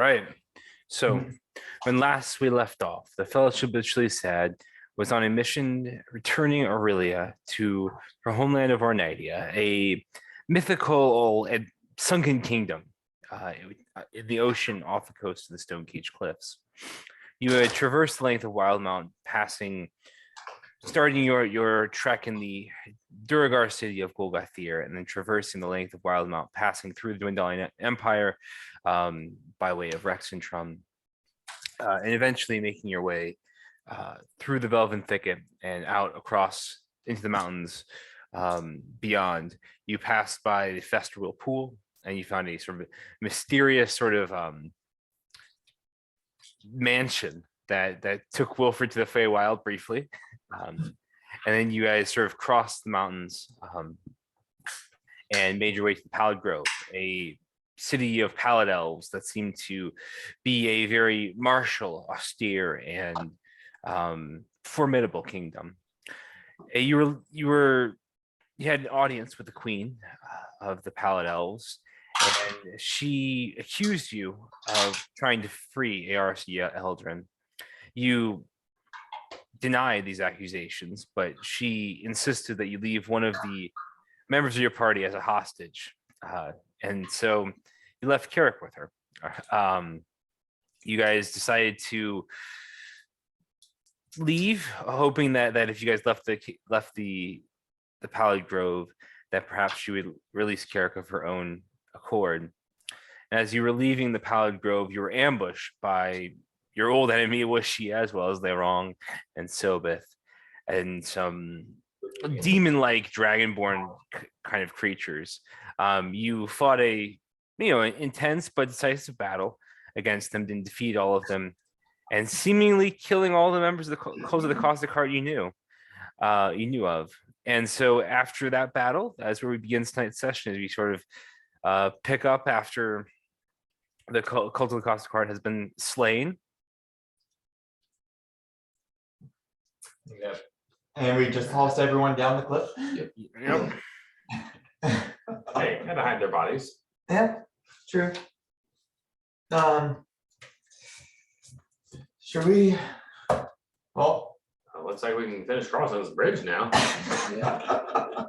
right. So when last we left off, the Fellowship of Chile Sad was on a mission returning Aurelia to her homeland of Ornadia, a mythical and sunken kingdom in the ocean off the coast of the Stone Cage Cliffs. You had traversed the length of Wildemount, starting your trek in the Duragar city of Golgathir, and then traversing the length of Wildemount, passing through the dwindling empire by way of Rexentrum, and eventually making your way through the Velven Thicket and out across into the mountains beyond. You passed by the Festerwheel Pool, and you found a sort of mysterious sort of mansion that took Wilfred to the Feywild briefly. And then you guys sort of crossed the mountains and made your way to the Pallid Grove, a city of pallid elves that seemed to be a very martial, austere, and formidable kingdom. You had an audience with the queen of the pallid elves, and she accused you of trying to free Eärcia Eldrin. You denied these accusations, but she insisted that you leave one of the members of your party as a hostage. And so you left Carrick with her. You guys decided to leave, hoping that if you guys left the Pallid Grove, that perhaps she would release Carrick of her own accord. And as you were leaving the Pallid Grove, you were ambushed by your old enemy Wishy, as well as Leirong and Sobith, and some demon-like dragonborn kind of creatures. You fought an intense but decisive battle against them, and defeat all of them, and seemingly killing all the members of the Close of the Caustic Heart you knew of. And so after that battle, that's where we begin tonight's session, as we sort of pick up after the Cult of the Caustic Heart has been slain. Yep. And we just tossed everyone down the cliff. Yep. Hey, and behind their bodies. Yeah, true. Should we? Well, Looks like we can finish crossing this bridge now. That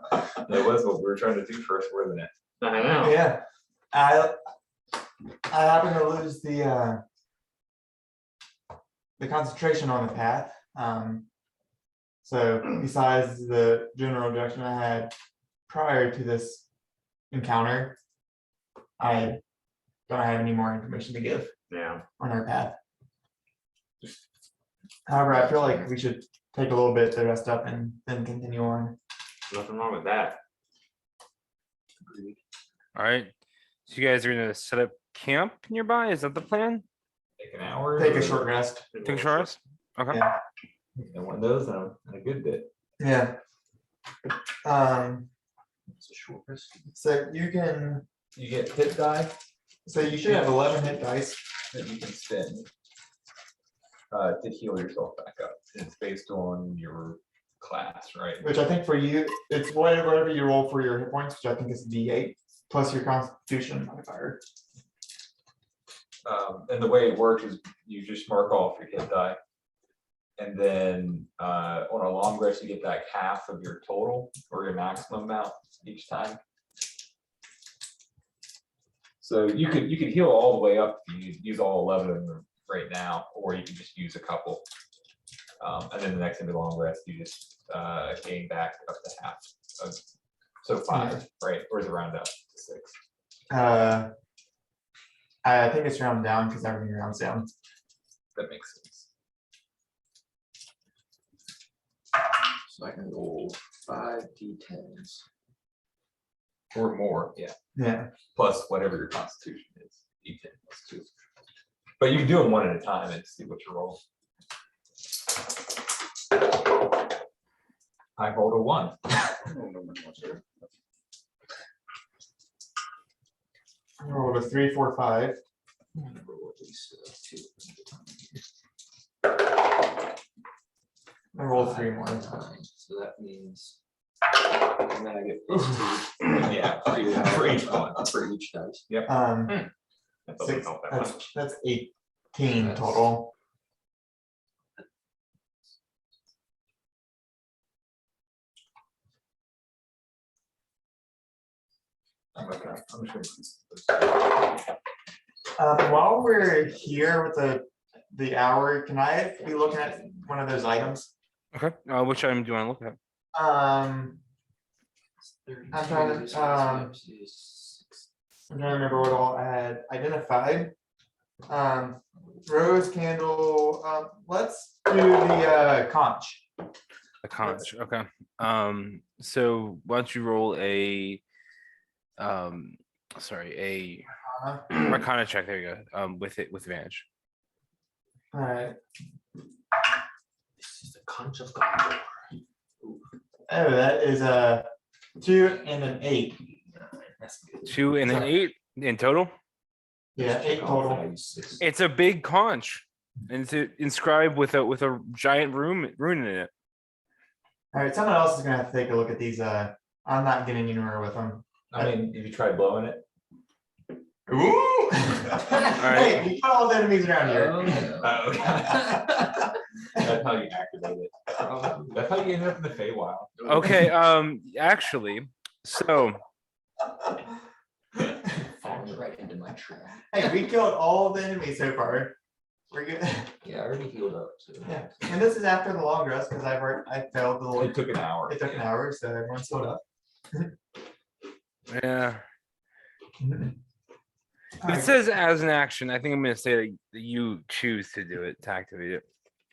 was what we were trying to do first, wasn't it? I know. yeah. I happen to lose the concentration on the path. So besides the general direction I had prior to this encounter, I don't have any more information to give Yeah. on our path. However, I feel like we should take a little bit to rest up and then continue on. Nothing wrong with that. All right. So you guys are gonna set up camp nearby. Is that the plan? Take an hour. Take a short rest. Take a short rest? Okay. Yeah. And one of those and a good bit. Yeah. It's a short rest. So you can. You get hit die So you should have 11 hit dice. that you can spend to heal yourself back up. It's based on your class, right? Which I think for you, it's whatever you roll for your hit points, which I think is D8 plus your Constitution modifier. And the way it works is you just mark off your hit die. And then on a long rest, you get back half of your total or your maximum amount each time. So you could heal all the way up if you use all 11 of them right now, or you can just use a couple. And then the next into long rest, you just gain back up to half. So 5, right? Or is it round up to 6? I think it's round down because everything rounds down. That makes sense. So I can roll 5 d10s. Or more, yeah. Yeah. Plus whatever your constitution is. D10 plus 2. But you can do them one at a time and see what you roll. I rolled a 1. I rolled a 3, 4, 5. I'm gonna roll at least 2. I rolled 3 more. 9, so that means. And then I get plus 2. Yeah, for each one. For each dice. Yep. That doesn't Six, help that much. that's 18 That's- total. I'm just gonna- While we're here with the hour, can I be looking at one of those items? Okay, which item do you want to look at? I'm trying to, I'm trying to remember what all I had identified. Rose candle, let's do the conch. A conch, okay. So why don't you roll a, sorry, Uh, a Arcana check, there you go, with advantage. Alright, This is the conch of God. oh, that is a 2 and an 8. That's good. 2 and an 8 in total. Yeah, 8 total. It's a big conch. And it's inscribed with a giant rune in it. Alright, someone else is gonna have to take a look at these, I'm not getting anywhere with them. I mean, if you tried blowing it. Ooh! Hey, we got all the enemies around here. Oh, no. That's how you activate it. That's how you end up in the Feywild. Okay, actually, so Falls right into my trap. Hey, we killed all the enemies so far. We're good. Yeah, I already healed up, so. Yeah, and this is after the long rest, because I failed the, It took an hour. it took an hour, so everyone's slowed up. yeah. If it Alright, says as an action, I think I'm gonna say that you choose to do it, to activate it.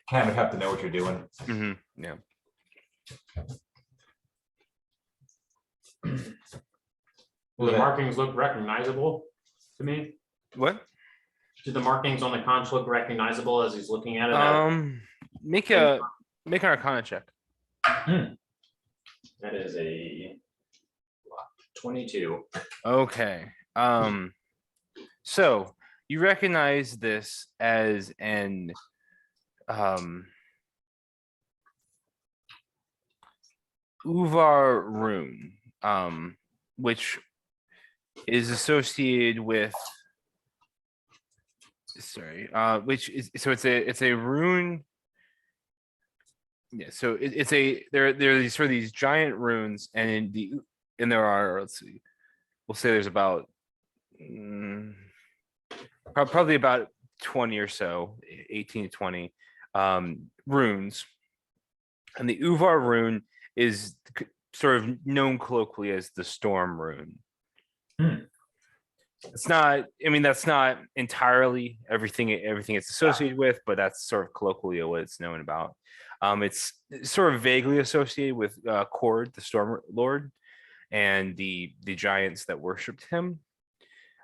Kind of have to know what you're doing. Yeah. Will the Yeah. markings look recognizable to me? What? Do the markings on the conch look recognizable as he's looking at it? Make an Arcana check. That is a 22. Okay, so you recognize this as an Uvar rune, which is associated with, sorry, which is, so it's a rune. Yeah, so it's a, there are these sort of these giant runes, and there are, let's see, we'll say there's about probably about 20 or so, 18 to 20 runes. And the Uvar rune is sort of known colloquially as the storm rune. It's not, I mean, that's not entirely everything it's associated with, but that's sort of colloquially what it's known about. It's sort of vaguely associated with Kord, the Storm Lord, and the giants that worshipped him.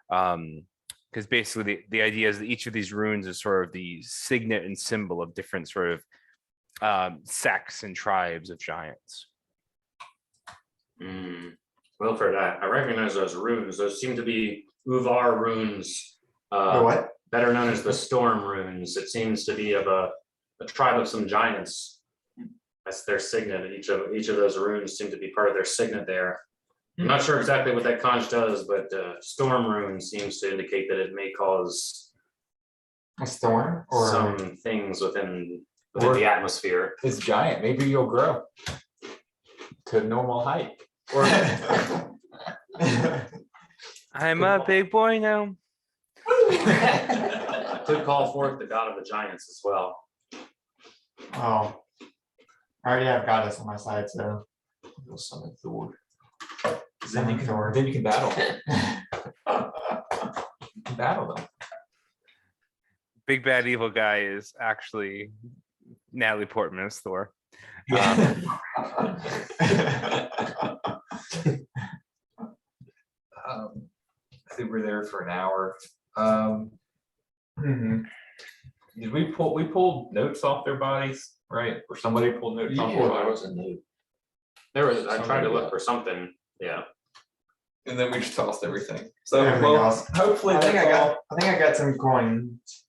Because basically the idea is that each of these runes is sort of the signet and symbol of different sort of sects and tribes of giants. Well, for that, I recognize those runes. Those seem to be Uvar runes, the what? better known as the storm runes. It seems to be of a tribe of some giants. That's their signet. Each of those runes seem to be part of their signet there. I'm not sure exactly what that conch does, but storm rune seems to indicate that it may cause A storm or? some things within the atmosphere. It's giant. Maybe you'll grow to normal height. Or I'm a big boy now. could call forth the god of the giants as well. Oh. I already have goddess on my side, so. You'll summon Thor. Then you Thor. can battle. You can battle them. Big bad evil guy is actually Natalie Portman as Thor. I think we're there for an hour. Mhm. Did we pulled notes off their bodies, right? Or somebody pulled notes off their There bodies? was a new. There was, I tried to Something, look yeah. for something, yeah. And then we just tossed everything. So Everything well, else. hopefully I think I that's all. got, I think I got some coins.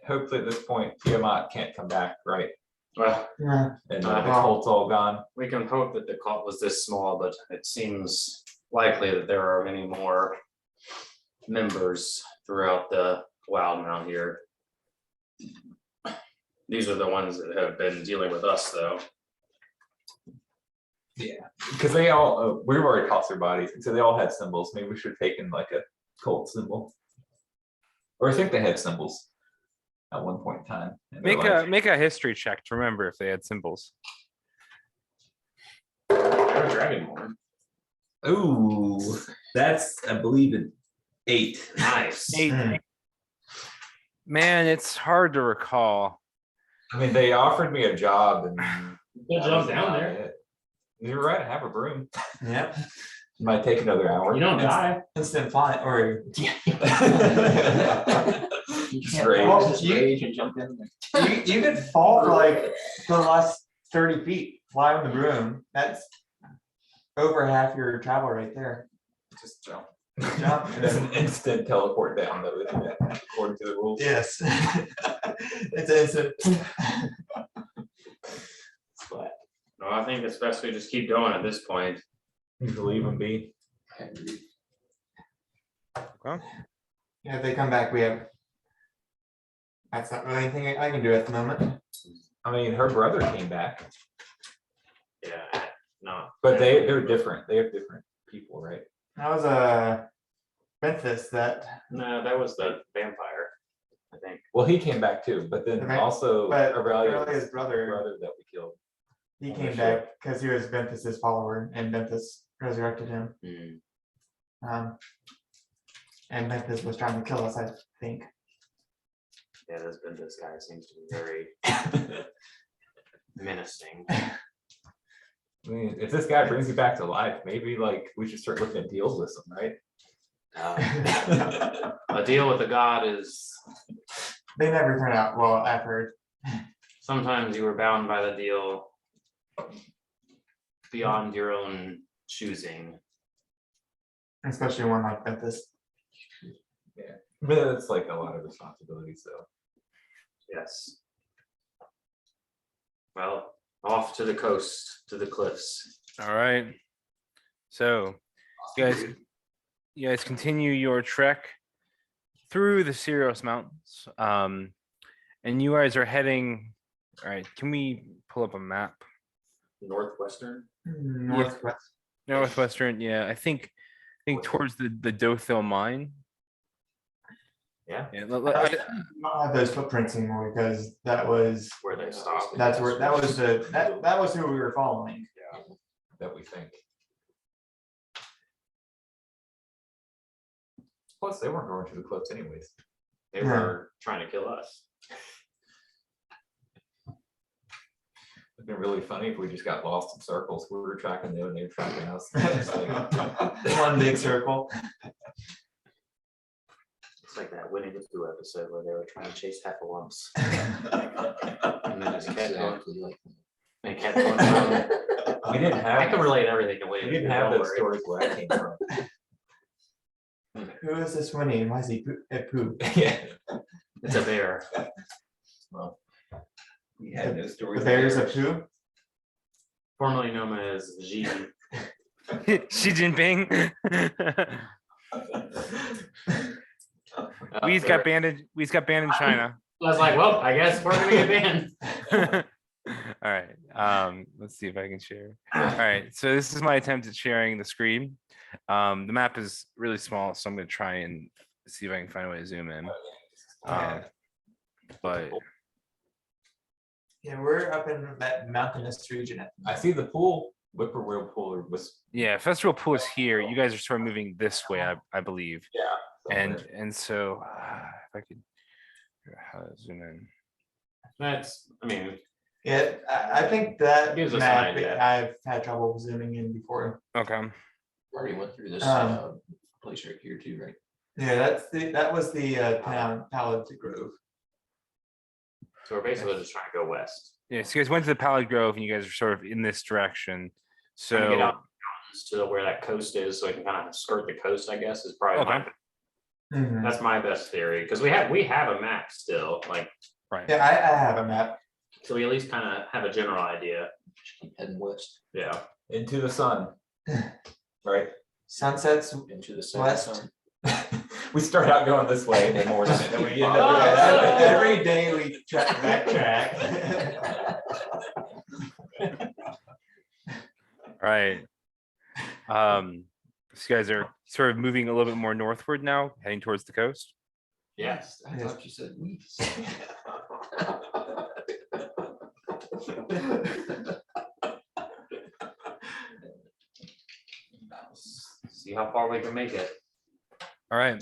Hopefully at this point, Tiamat can't come back, right? Well, Yeah. And Uh, the cult's all gone. we can hope that the cult was this small, but it seems likely that there are many more members throughout the Wild Mount here. These are the ones that have been dealing with us, though. Because they all, we've already tossed their bodies, and so they all had symbols. Maybe we should have taken like a cult symbol. Or I think they had symbols at one point in time. in their life. Make a history check to remember if they had symbols. They're a Dragonborn. Ooh, that's, I believe, an 8. Nice. Hey, man, it's hard to recall. I mean, they offered me a job and. Good that job was down about there. it. You're right, I have a broom. Yep, Might take another hour. You don't die. instant flying, or You Straight. can't Well, just you- rage and jump in there. you could fall for like the last 30 feet, fly on the broom. That's over half your travel right there. Just jump. Jump and It's then- an instant teleport down though, isn't it? According to the rules. Yes. It's instant. Splat. No, I think it's best we just keep going at this point. You can leave them be. I agree. Yeah, if they come back, we have. That's not really anything I can do at the moment. I mean, her brother came back, Yeah, no. but they're different. They have different people, right? That was Memphis that, No, that was the vampire, I think. Well, he came back too, but then Okay, also but Aurelia's Aurelia's brother, brother that we killed. he on the came ship. back because he was Memphis's follower and Memphis resurrected him. And Memphis was trying to kill us, I think. Yeah, this guy seems to be very menacing. I mean, if this guy brings you back to life, maybe like we should start looking at deals with him, right? A deal with a god is They never turn out well, I've heard. sometimes you were bound by the deal beyond your own choosing. Especially one like Memphis. But it's like a lot of responsibility, so. Yes. Well, off to the coast, to the cliffs. All right. So you guys continue your trek through the Sirius Mountains. And you guys are heading. All right, can we pull up a map? Northwestern. Northwest. Northwestern, yeah, I think towards the Dothil mine. Yeah. Yeah, I don't have those footprints anymore because that was, Where they stopped. that was who we were following. That we think. Plus, they weren't going to the cliffs anyways. They were trying to kill us. It'd been really funny if we just got lost in circles. We were tracking them and they were tracking us. It's like- One big circle. It's like that Winnie the Pooh episode where they were trying to chase heffalumps. And then just kept going. Exactly like that. They kept going around. We didn't I can have, relate everything to we Winnie. didn't have those stories where I came from. Who is this Winnie and why is he at poo? Yeah. It's a bear. Well, we had no stories. The bears of poo? Formerly known as Xi. Xi Jinping. We's got banned in China. I was like, well, I guess we're gonna get banned. All right, let's see if I can share. All right, so this is my attempt at sharing the screen. The map is really small, so I'm gonna try and see if I can find a way to zoom in. But Yeah, we're up in that mountainous region. I see the pool, Whippoorwill pool was. yeah, Festival Pool is here. You guys are sort of moving this way, I believe. Yeah. And so if I could how to zoom in. That's, I mean, Yeah, I think that Gives us an map, idea. I've had trouble zooming in before. Okay. Already went through this place right here too, right? Yeah, that was the town, Pallid Grove. so we're basically just trying to go west. Yeah, so you guys went to the Pallid Grove and you guys are sort of in this direction. Trying to get So out to where that coast is, so we can kind of skirt the coast, I guess, is probably Okay. Mhm. that's my best theory, because we have a map still, like, right. Yeah, I have a map. so we at least kind of have a general idea. Just keep heading west Yeah. Into the sun. Right? Sunsets into the setting west. sun. We start out going this way, and then more than then we end Yeah, up. every day we backtrack. Right. So you guys are sort of moving a little bit more northward now, heading towards the coast. Yes, I thought you said we. See how far we can make it. All right.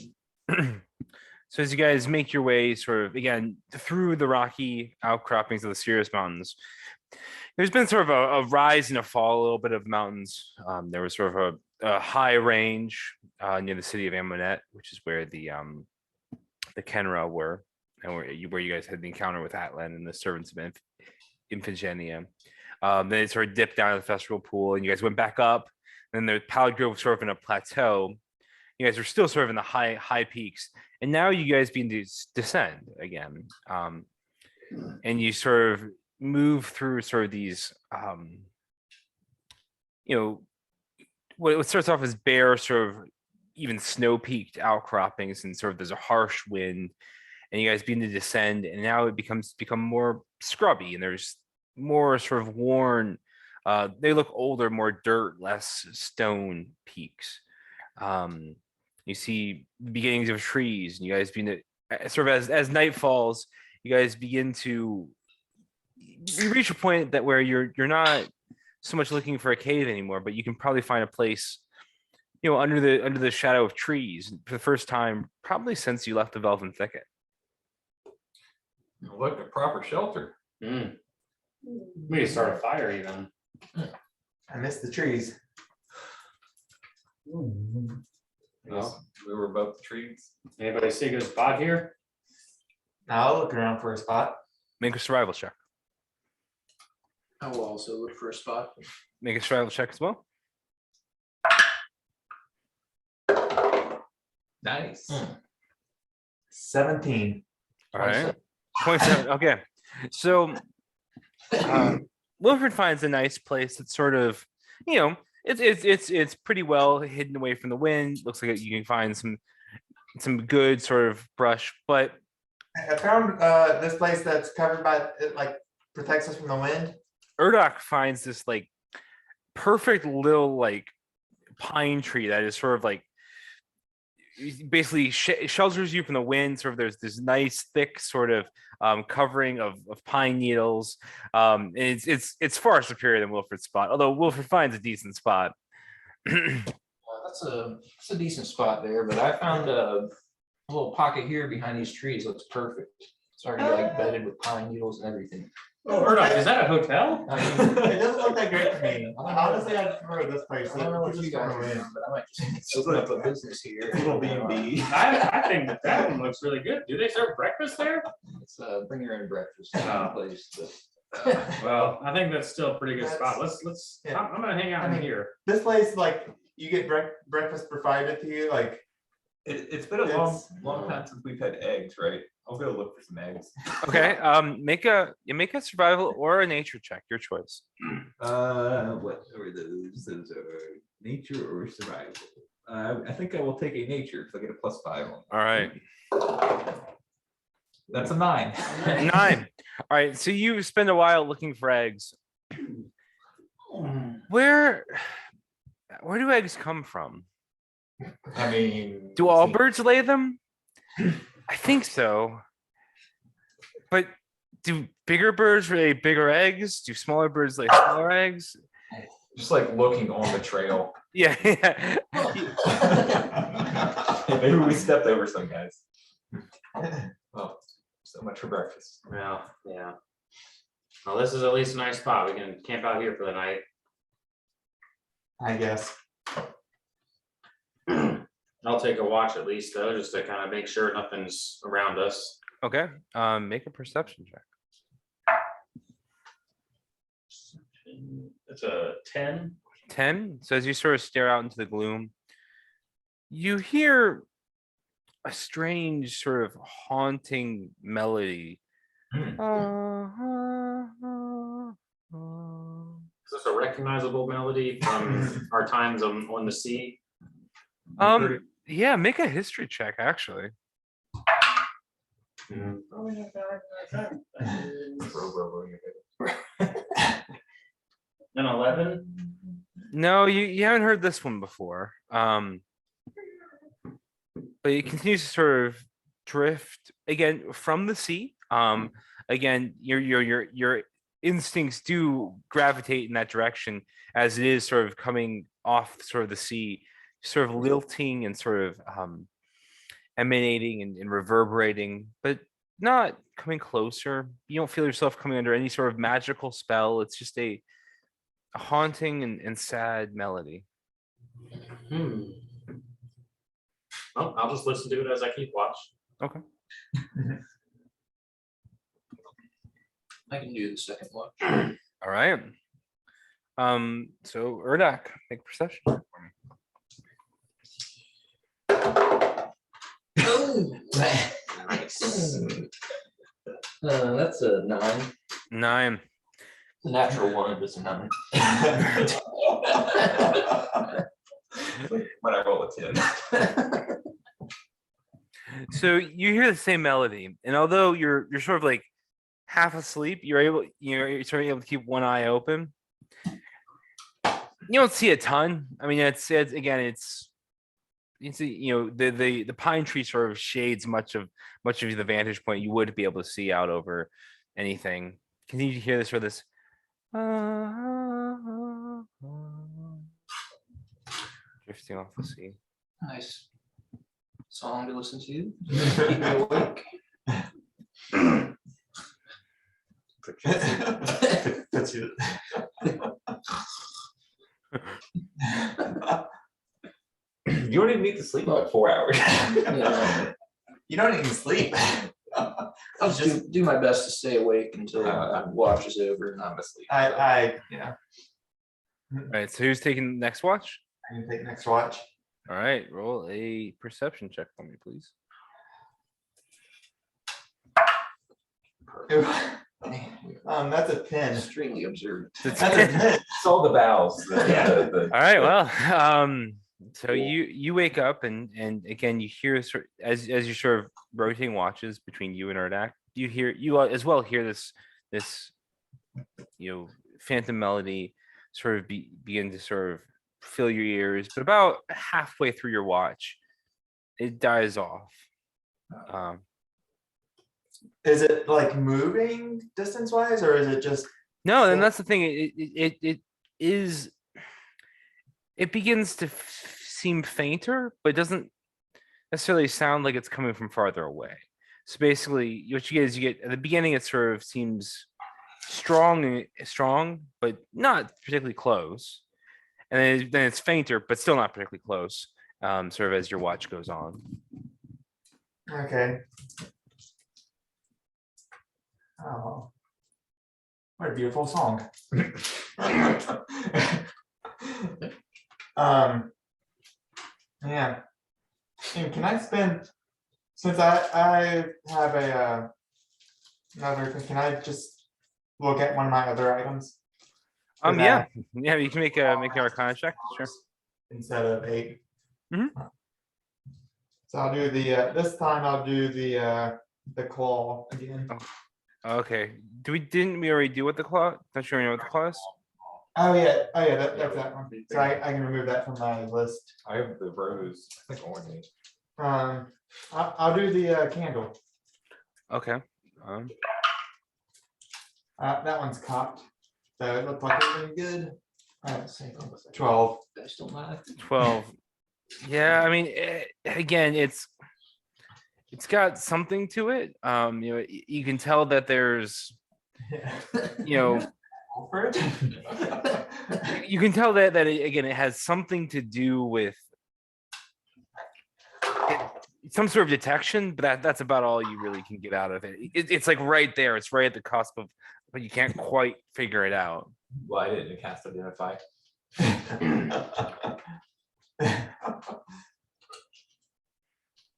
So as you guys make your way sort of again through the rocky outcroppings of the Sirius Mountains, there's been sort of a rise and a fall a little bit of mountains. There was sort of a high range near the city of Amonette, which is where the Kenra were, and where you guys had the encounter with Atlan and the servants of Iphigenia. Then it sort of dipped down to the festival pool, and you guys went back up. Then the Pallid Grove was sort of in a plateau. You guys are still sort of in the high peaks, and now you guys begin to descend again, and you sort of move through sort of these, what starts off as bare, sort of even snow-peaked outcroppings, and sort of there's a harsh wind, and you guys begin to descend, and now it become more scrubby, and there's more sort of worn. They look older, more dirt, less stone peaks. You see the beginnings of trees, and you guys begin to sort of as night falls, you guys begin to you reach a point that where you're not so much looking for a cave anymore, but you can probably find a place, under the shadow of trees for the first time probably since you left the Velvet Thicket. Look, a proper shelter. We could start a fire even. I miss the trees. Well, We were above the trees. anybody see a good spot here? Now I'll look around for a spot. Make a survival check. I will also look for a spot. Make a survival check as well. Nice. 17. All right. 27. Okay. So Wilfred finds a nice place that's sort of, it's pretty well hidden away from the wind. Looks like you can find some good sort of brush, but I found this place that's covered by it, like protects us from the wind. Urdoch finds this like perfect little like pine tree that is sort of like basically shelters you from the wind. Sort of there's this nice thick sort of covering of pine needles. It's far superior than Wilfred's spot, although Wilfred finds a decent spot. That's a decent spot there, but I found a little pocket here behind these trees. Looks perfect. It's already like bedded with pine needles and everything. Oh, Urdoch, is that a hotel? I mean, It doesn't look that great to me. Honestly, I prefer this place. I don't know what Just you guys from are the wind. doing, but I might just open up a business here. Little B&B. I think that one looks really good. Do they serve breakfast there? It's bring your own breakfast Oh. place. But Well, I think that's still a pretty good spot. That's- Let's, yeah. I'm gonna hang out I in mean- here. This place, like, you get breakfast provided to you, like, It's been a It's- long time since we've had eggs, right? I'll go look for some eggs. Okay. Make a survival or a nature check, your choice. What are those? Those are nature or survival. I think I will take a nature because I get a +5 on. All right. That's a 9. 9. All right. So you spend a while looking for eggs. Where do eggs come from? I mean. Do all birds lay them? I think so. But do bigger birds lay bigger eggs? Do smaller birds lay smaller eggs? Just like looking on the trail. Yeah. Yeah. Maybe we stepped over some guys. Well, so much for breakfast. Well, yeah. Well, this is at least a nice spot. We can camp out here for the night. I guess. I'll take a watch at least though, just to kind of make sure nothing's around us. Okay. Make a perception check. It's a 10. 10. So as you sort of stare out into the gloom, you hear a strange sort of haunting melody. Is this a recognizable melody from our times on the sea? Yeah, make a history check, actually. Hmm. An 11? No, you haven't heard this one before. But it continues to sort of drift again from the sea. Again, your instincts do gravitate in that direction as it is sort of coming off sort of the sea, sort of lilting and sort of emanating and reverberating, but not coming closer. You don't feel yourself coming under any sort of magical spell. It's just a haunting and sad melody. Hmm. Well, I'll just listen to it as I keep watch. Okay. I can do the second watch. All right. So Urdak, make a perception check for me. Oh, nice. That's a 9. 9. The natural one, but it's a 9. When I roll a 10. So you hear the same melody, and although you're sort of like half asleep, you're sort of able to keep one eye open. You don't see a ton. I mean, it's again, it's the pine tree sort of shades much of the vantage point you would be able to see out over anything. Continue to hear this or this. Drifting off the sea. Nice song to listen to. Keep me awake. You don't even need to sleep about 4 hours. Yeah. You don't even sleep. I'll just do my best to stay awake until the watch is over. And I'm asleep. Yeah, All right, so who's taking the next watch? I can take next watch. All right, roll a perception check for me, please. That's a 10. extremely observant. That's a 10. It's all the vowels. All right, well, so you wake up and again you hear as you sort of rotating watches between you and Urdak, you as well hear this phantom melody sort of begin to sort of fill your ears, but about halfway through your watch, it dies off. Is it like moving distance wise, or is it just? No, and that's the thing. It is. It begins to seem fainter, but it doesn't necessarily sound like it's coming from farther away. So basically, what you get is at the beginning, it sort of seems strong, but not particularly close. And then it's fainter, but still not particularly close. Sort of as your watch goes on. Okay. Oh, what a beautiful song. Yeah. And can I spend, since I have can I just look at one of my other items? Is Yeah, that- you can make an Arcana check. Sure. Instead of 8. Mhm. So I'll do this time I'll do the claw again. Okay. Didn't we already do what the claw? Don't you already know what the claw is? Oh yeah, that's that one. So I can remove that from my list. I have the rose, I think orange. I'll do the candle. Okay. That one's cocked, so it looked like it was good. Same thing with that. 12. I still not. 12. Yeah, I mean, again, it's got something to it. You can tell that there's, For it. you can tell that again, it has something to do with some sort of detection, but that's about all you really can get out of it. It's like right there. It's right at the cusp of, but you can't quite figure it out. Well, I didn't cast identify.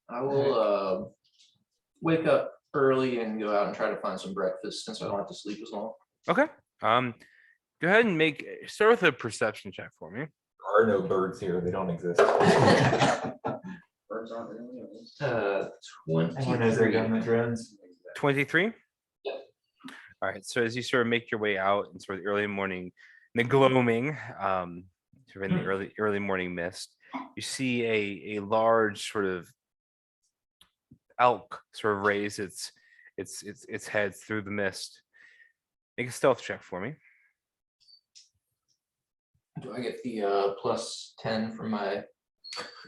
I will wake up early and go out and try to find some breakfast since I don't have to sleep as long. Okay. Go ahead and start with a perception check for me. There are no birds here, they don't exist. Everyone knows they're 23. government drones. 23? Yep. All right, so as you sort of make your way out in sort of the early morning, in the gloaming, sort of in the early morning mist, you see a large sort of elk sort of raise its head through the mist. Make a stealth check for me. Do I get the +10 from my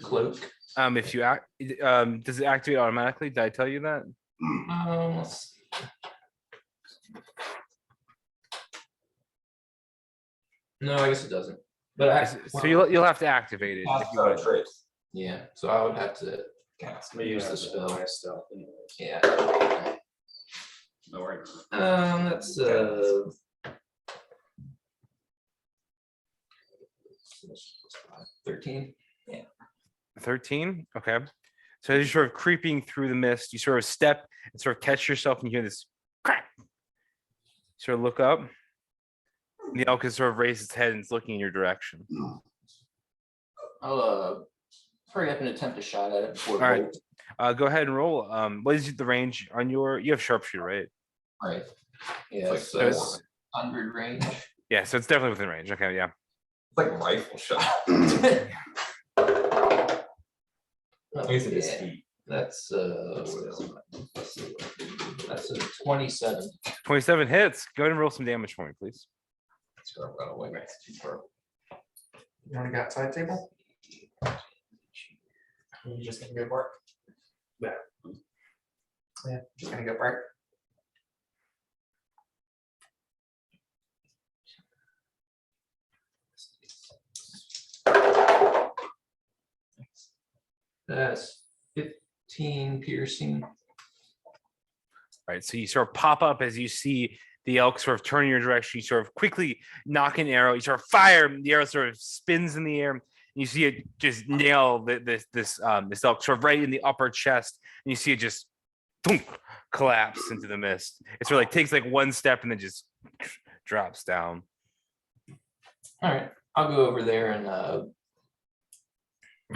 cloak? If you act, does it activate automatically? Did I tell you that? Let's see. No, I guess it doesn't. But I, So you'll have to activate it. If you want. Trace. yeah, so I would have to Cast. use the spell. Yeah. No worries. That's 13. 13. Okay. So as you're sort of creeping through the mist, you sort of step and sort of catch yourself and you hear this crack. Sort of look up. And the elk has sort of raised its head and it's looking in your direction. I'll hurry up and attempt a shot at it before. All right. Go ahead and roll. What is the range on your? You have sharpshooter, right? Right. Yeah, Like so it's- 100 range. Yeah. So it's definitely within range. Okay. Yeah. It's like a rifle shot. At least it is Yeah, feet. that's what is it? Let's see. That's a 27. 27 hits. Go ahead and roll some damage for me, please. So I've got a way back to throw. You wanna go outside table? You just gonna go bark? Yeah. Yeah, just gonna go bark. That's 15 piercing. Right. So you sort of pop up as you see the elk sort of turn in your direction. You sort of quickly knock an arrow. You sort of fire. And the arrow sort of spins in the air. And you see it just nail this elk sort of right in the upper chest. And you see it just thunk, collapse into the mist. It sort of like takes like one step and then just drops down. All right, I'll go over there and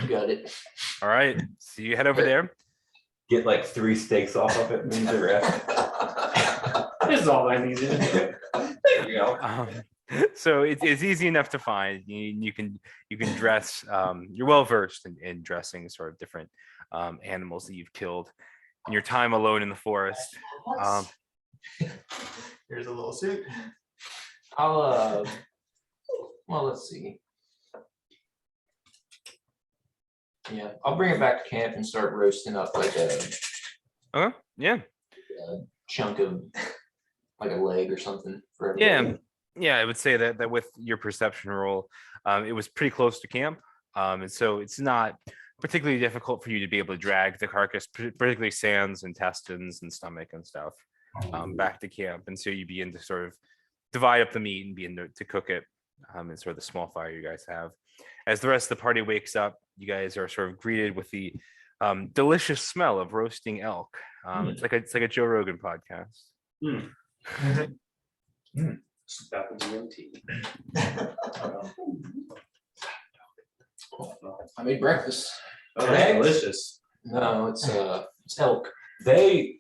gut it. All right. So you head over there. Get like 3 steaks off of it, leave the rest. This is all I needed. There you go. So it's easy enough to find. You can dress. You're well versed in dressing sort of different animals that you've killed in your time alone in the forest. Here's a little suit. I'll well, let's see. Yeah, I'll bring it back to camp and start roasting up like a Yeah. chunk of like a leg or something for Yeah. everybody. Yeah, I would say that with your perception roll, it was pretty close to camp. And so it's not particularly difficult for you to be able to drag the carcass, particularly sands, intestines, and stomach and stuff, back to camp. And so you begin to sort of divide up the meat and begin to cook it in sort of the small fire you guys have. As the rest of the party wakes up, you guys are sort of greeted with the delicious smell of roasting elk. It's like a Joe Rogan podcast. That would be empty. I made breakfast. Oh, that's Eggs? delicious. No, it's elk. They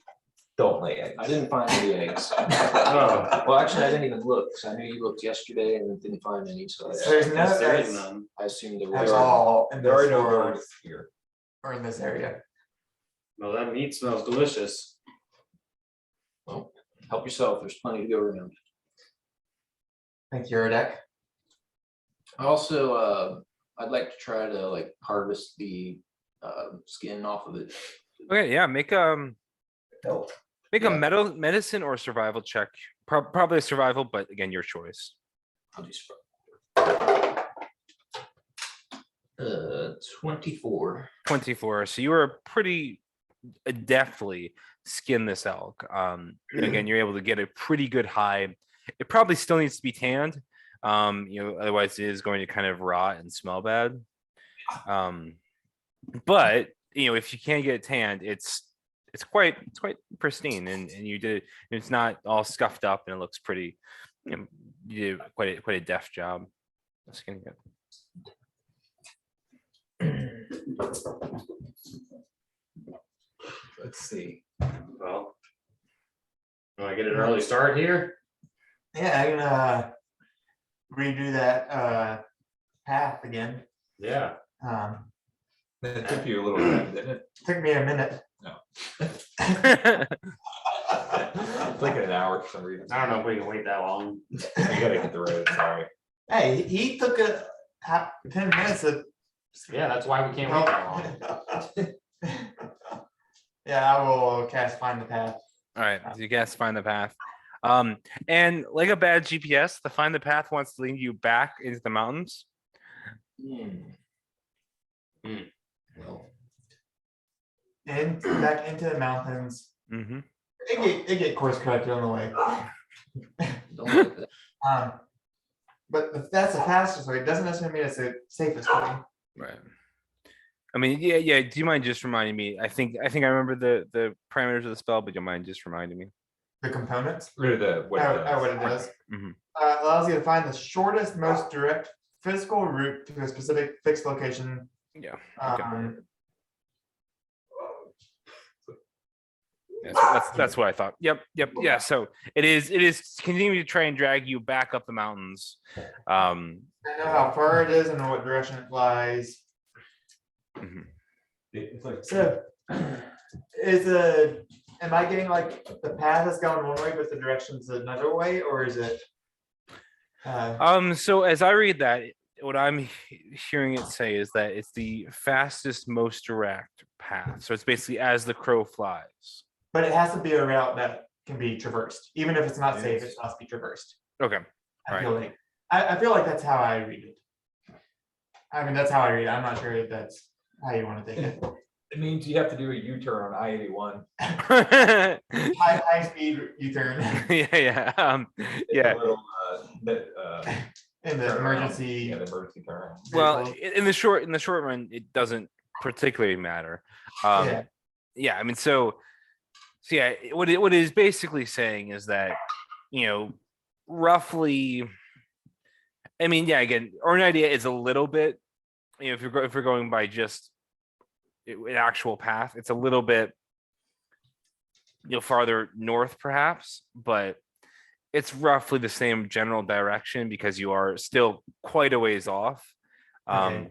don't lay eggs. I didn't find any eggs. Oh. Well, actually, I didn't even look because I knew you looked yesterday and didn't find any, so There's no Yes, there is eggs none. I assumed there at was. all in There are this no world birds here. or in this area. Well, that meat smells delicious. Help yourself. There's plenty to go around. Thank you, Rodek. Also, I'd like to try to like harvest the skin off of it. Okay, yeah, make a Elk. make a medicine or survival check. Probably a survival, but again, your choice. I'll do 24. 24. So you were pretty deftly skin this elk. And again, you're able to get a pretty good hide. It probably still needs to be tanned. Otherwise it is going to kind of rot and smell bad. But if you can't get it tanned, it's quite pristine and you did it's not all scuffed up and it looks pretty, you did quite a deft job of skinning it. Let's see. Well. Want to get an early start here? Yeah, I can redo that path again. Yeah. It took you a little bit, didn't it? Took me a minute. It's like an hour for some reason. I don't know if we can wait that long. You gotta hit the road, sorry. Hey, he took a 10 minutes to. Yeah, that's why we can't wait that long. Yeah, I will cast find the path. All right, so you guys find the path. And like a bad GPS, the find the path wants to lead you back into the mountains. Well, And back into the mountains. Mm-hmm. It get course corrected on the way. don't like that. But if that's the fastest way, it doesn't necessarily mean it's the safest way. Right. I mean, yeah. Do you mind just reminding me? I think I remember the parameters of the spell, but do you mind just reminding me? The components. Rid of the, what it What does. it does. Mhm. Allows you to find the shortest, most direct physical route to a specific fixed location. Yeah. Okay. Um, That's what I thought. Yep. Yeah. So it is continuing to try and drag you back up the mountains. I know how far it is and what direction it lies. Mhm. It's like, So, am I getting like the path is going one way, but the direction's another way, or is it? So as I read that, what I'm hearing it say is that it's the fastest, most direct path. So it's basically as the crow flies. But it has to be a route that can be traversed, even if it's not safe. It Yes. must be traversed. Okay. I feel like I feel like that's how I read it. I mean, that's how I read it. I'm not sure if that's how you want to take it. it means you have to do a U-turn on I-81. yeah. High speed U-turn Yeah. It's Yeah. a little, in the turnaround. emergency. Yeah, the emergency turn. Well, vehicle. in the short run, it doesn't particularly matter. Yeah. Yeah, I mean, so yeah, what it is basically saying is that, roughly, I mean, yeah, again, or an idea is a little bit, if you're going by just an actual path, it's a little bit, farther north perhaps, but it's roughly the same general direction because you are still quite a ways off. Okay.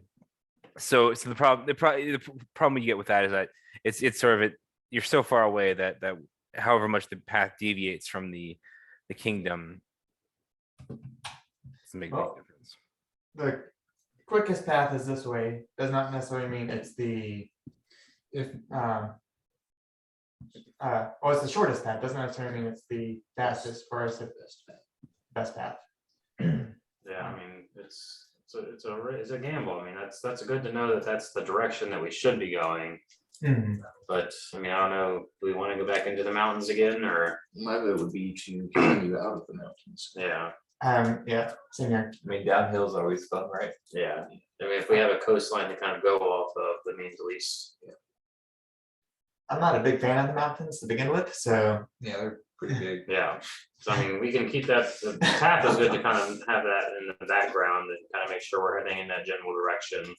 So the problem you get with that is that it's sort of you're so far away that however much the path deviates from the kingdom, it's a big Well, difference. The quickest path is this way. Does not necessarily mean it's the If, well, it's the shortest path. Doesn't necessarily mean it's the fastest or it's the best path. Yeah, I mean, it's a gamble. I mean, that's good to know that that's the direction that we should be going. Mhm. But I mean, I don't know, do we want to go back into the mountains again or, My vote would be to continue out of the mountains. yeah, Yeah, same here. I mean, downhill's always fun, right? yeah. I mean, if we have a coastline to kind of go off of, that means at least, I'm not a big fan of the mountains to begin with, so Yeah, they're pretty big. yeah. So I mean, we can keep that, the path is good to kind of have that in the background and kind of make sure we're heading in that general direction.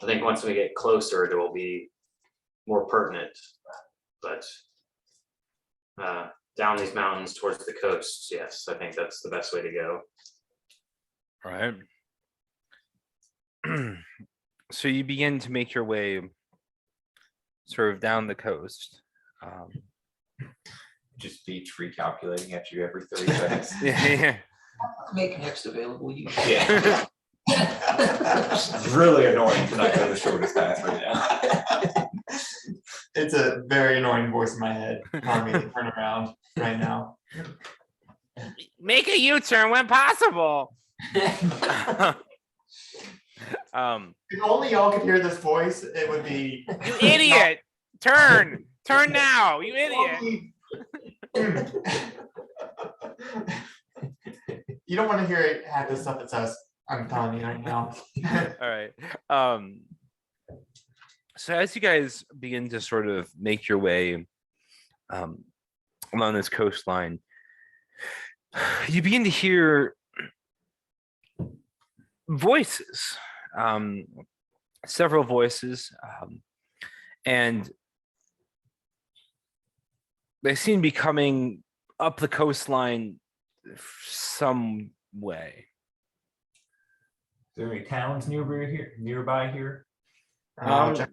I think once we get closer, it will be more pertinent, but down these mountains towards the coast, yes, I think that's the best way to go. All right. So you begin to make your way sort of down the coast. Just beach recalculating at you every 30 seconds. Yeah. Make next available use. Yeah. It's really annoying to not go the shortest path right now. it's a very annoying voice in my head telling me to turn around right now. Make a U-turn when possible. If only y'all could hear this voice, it would be. You idiot! Turn now, you idiot! You don't want to hear it half the stuff it says. I'm telling you right now. All right. So as you guys begin to sort of make your way along this coastline, you begin to hear voices, several voices, and they seem to be coming up the coastline some way. Is there any towns nearby here? Check.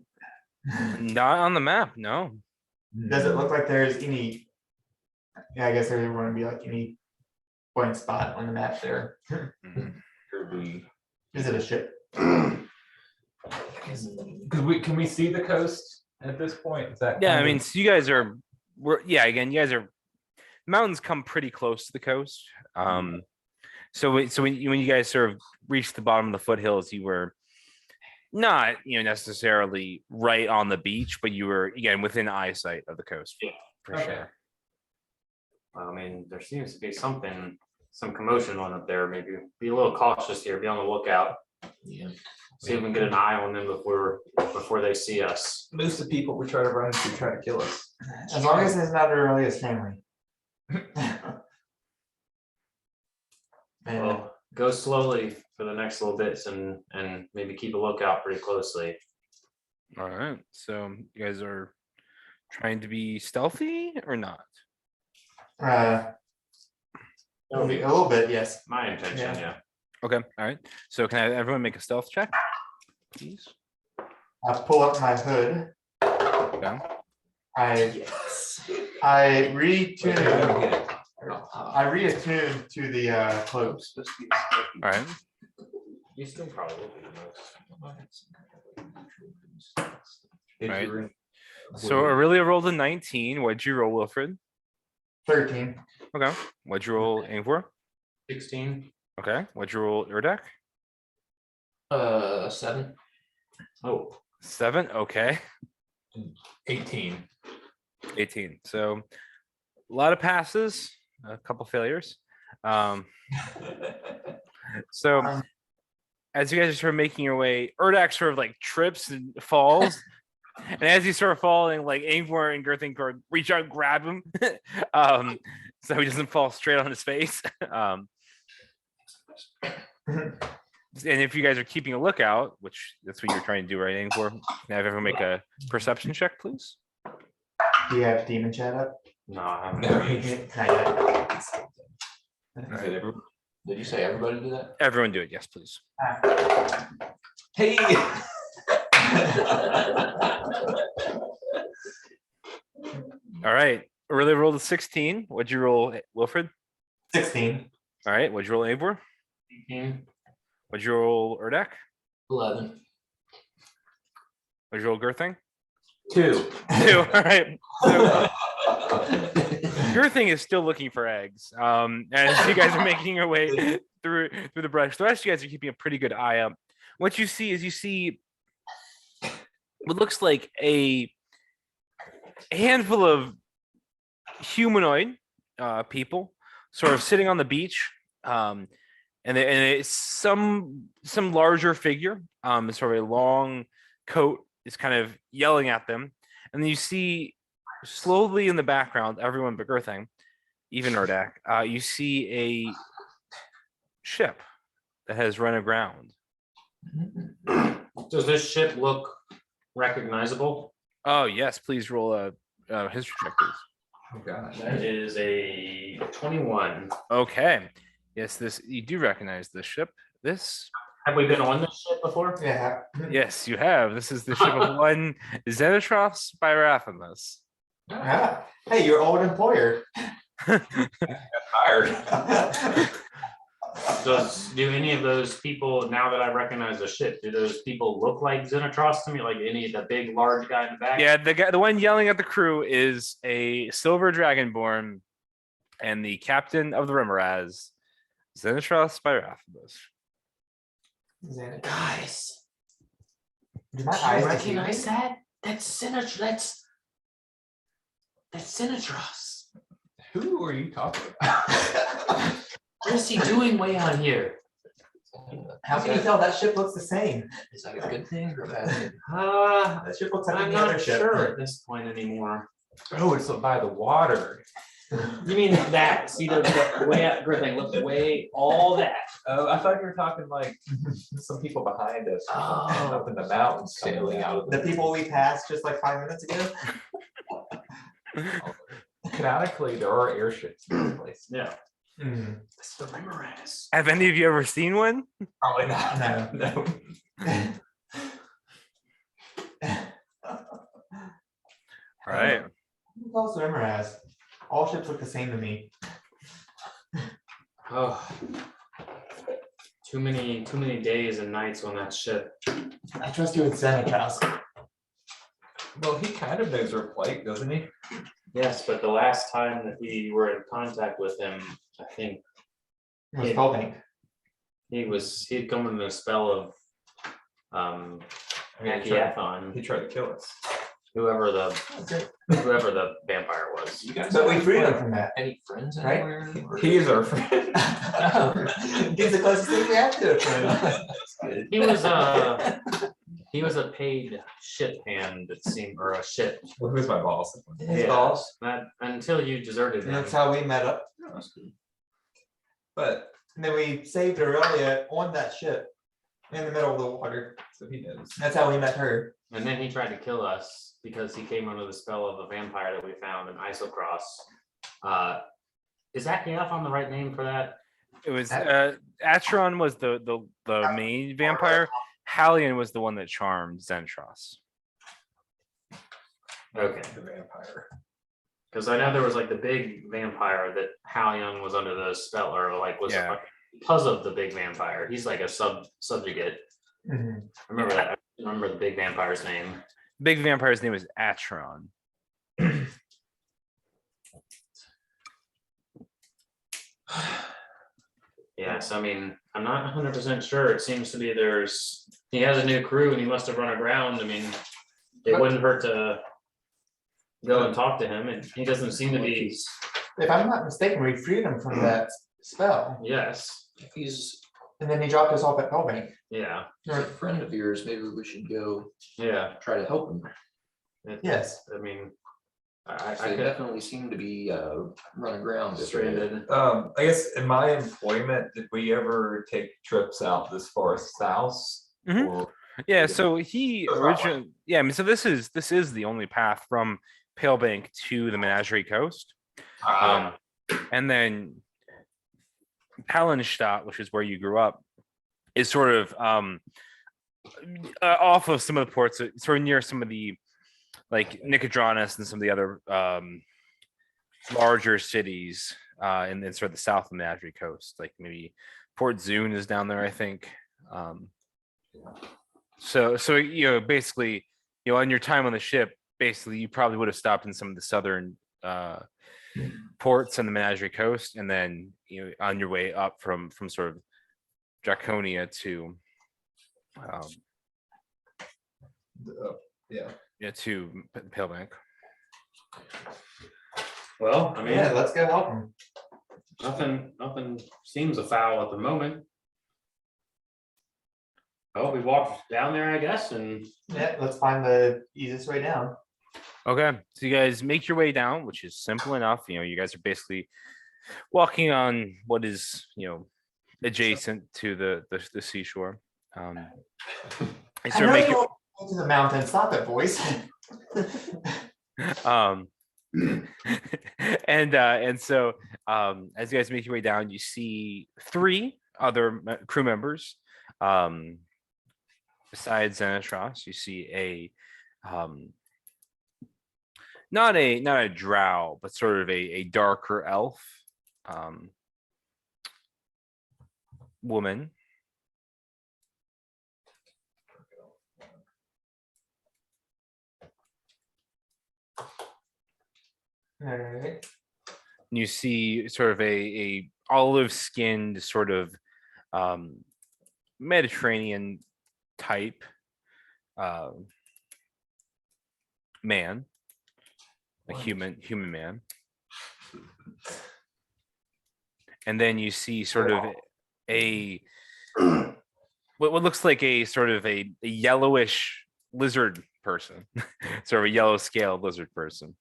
Not on the map, no. Does it look like there's any? Yeah, I guess there wouldn't be like any point spot on the map there. Mhm. Could be. Is it a ship? Can we see the coast at this point? Is that? Yeah, I kind mean, of- so you guys are, again, you guys are, mountains come pretty close to the coast. So when you guys sort of reached the bottom of the foothills, you were not, necessarily right on the beach, but you were, again, within eyesight of the coast. Yeah. For Okay. sure. I mean, there seems to be something, some commotion on up there. Maybe be a little cautious here, be on the lookout. Yeah. See if we can get an eye on them before they see us. Most of the people we try to run into try to kill us. As long as it's not Aurelia's family. And Well, go slowly for the next little bits and maybe keep a lookout pretty closely. All right. So you guys are trying to be stealthy or not? a little bit, yes. My intention, Yeah. yeah. Okay. All right. So can everyone make a stealth check, please? I pull up my hood. Okay. I retune. Okay. I reattune to the clothes. All right. You still probably will be the most. Right. So Aurelia rolled a 19. What'd you roll, Wilfred? 13. Okay. What'd you roll, Angvor? 16. Okay. What'd you roll, Urdak? 7. Oh, 7. Okay. 18. 18. So a lot of passes, a couple failures. So as you guys are sort of making your way, Urdak sort of like trips and falls. And as he's sort of falling, like Angvor and Girthingor reach out and grab him. So he doesn't fall straight on his face. And if you guys are keeping a lookout, which that's what you're trying to do, right, Angvor? Can I have everyone make a perception check, please? Do you have demon chat up? no, I haven't. No. Not yet. Did you say everybody do that? Everyone do it, yes, please. Hey. All right. Really rolled a 16. What'd you roll, Wilfred? 16. All right. What'd you roll, Angvor? 18. What'd you roll, Urdak? 11. What'd you roll, Girthing? 2. 2. All right. So Girthing is still looking for eggs. As you guys are making your way through the brush, the rest of you guys are keeping a pretty good eye out. What you see is what looks like a handful of humanoid people sort of sitting on the beach, and it's some larger figure, sort of a long coat is kind of yelling at them, and then you see slowly in the background, everyone but Girthing, even Urdak, you see a ship that has run aground. Does this ship look recognizable? Oh yes, please roll a history check, please. Oh god. That is a 21. Okay. Yes, you do recognize this ship. Have we been on this ship before? Yeah. Yes, you have. This is the ship of one Xenotros by Rathamus. Ah, hey, your old employer. Tired. Do any of those people, now that I recognize the ship, do those people look like Xenotros to me? Like any of the big, large guy in the back? Yeah, the one yelling at the crew is a silver dragonborn, and the captain of the Remoraz, Xenotros by Rathamus. Guys, Do do my you eyes recognize deceive me? that? That's Sinatros. That's Sinatros. Who are you talking about? What is he doing way out here? How can you tell that ship looks the same? Is that a good thing or a bad thing? That ship looks like I'm any other not ship. sure at this point anymore. Oh, it's by the water. You mean that? See the way out, Griffin, look way, all that. Oh, I thought you were talking like some people behind us or something, Oh. up in the mountains sailing out of The people we passed just like 5 minutes ago. Canonically, there are airships in this place. Yeah. Mhm. It's the Remoranis. Have any of you ever seen one? Probably not. No. No. Right. What else remember as? All ships look the same to me. Oh. Too many days and nights on that ship. I trust you with Xenotras. Well, he kind of knows her plight, doesn't he? Yes, but the last time that we were in contact with him, I think It was Yeah. Spellbank. he'd come under the spell of I mean, he tried Akiathon, to kill us. whoever the vampire was. You guys But we have, freed him from that. any friends Right? anywhere? or- He is our friend. He's the closest thing we have to a friend. That's good. He was a paid ship hand, it seemed, or a ship, Well, who's my boss? His Yeah. boss. that, until you deserted And him. that's how we met up. No, that's good. But, And then we saved Aurelia on that ship in the middle of the water. so he knows. That's how we met her. And then he tried to kill us because he came under the spell of a vampire that we found in Isocross. Is Akiathon the right name for that? It was Atron was the main vampire. Halion was the one that charmed Zentros. Okay. The vampire. Because I know there was like the big vampire that Halion was under the spell, or like was Yeah. because of the big vampire. He's like a subjugate. Mhm. I remember that. I remember the big vampire's name. Big vampire's name was Atron. Yes, I mean, I'm not 100% sure. It seems to be he has a new crew and he must have run aground. I mean, it wouldn't hurt to go and talk to him, and he doesn't seem to be. If I'm not mistaken, we freed him from that spell. Yes, If he's And then he dropped us off at Spellbank. yeah, a friend of yours, maybe we should go yeah. try to help him. Yes. I mean, I They could definitely seem to be running aground. stranded. I guess in my employment, did we ever take trips out this far south? Mhm. Or- Yeah, so he Goes that way. originally, yeah, I mean, so this is the only path from Palebank to the Menagerie Coast. And then Hallenstadt, which is where you grew up, is sort of off of some of the ports, sort of near some of the like Nicodranus and some of the other larger cities in sort of the south of the Menagerie Coast, like maybe Port Zune is down there, I think. So basically, on your time on the ship, basically you probably would have stopped in some of the southern ports on the Menagerie Coast, and then on your way up from sort of Draconia to to Palebank. Well, I mean, Yeah, let's go help him. nothing seems afoul at the moment. Oh, we walked down there, I guess, and Yeah, let's find the easiest way down. Okay, so you guys make your way down, which is simple enough. You guys are basically walking on what is adjacent to the seashore. You I start know making- you want to the mountain. Stop it, boys. and so as you guys make your way down, you see 3 other crew members. Besides Xenotros, you see a not a drow, but sort of a darker elf woman. Alright. You see sort of a olive skinned sort of Mediterranean type man, a human man. And then you see sort of what looks like a sort of a yellowish lizard person, sort of a yellow scale lizard person.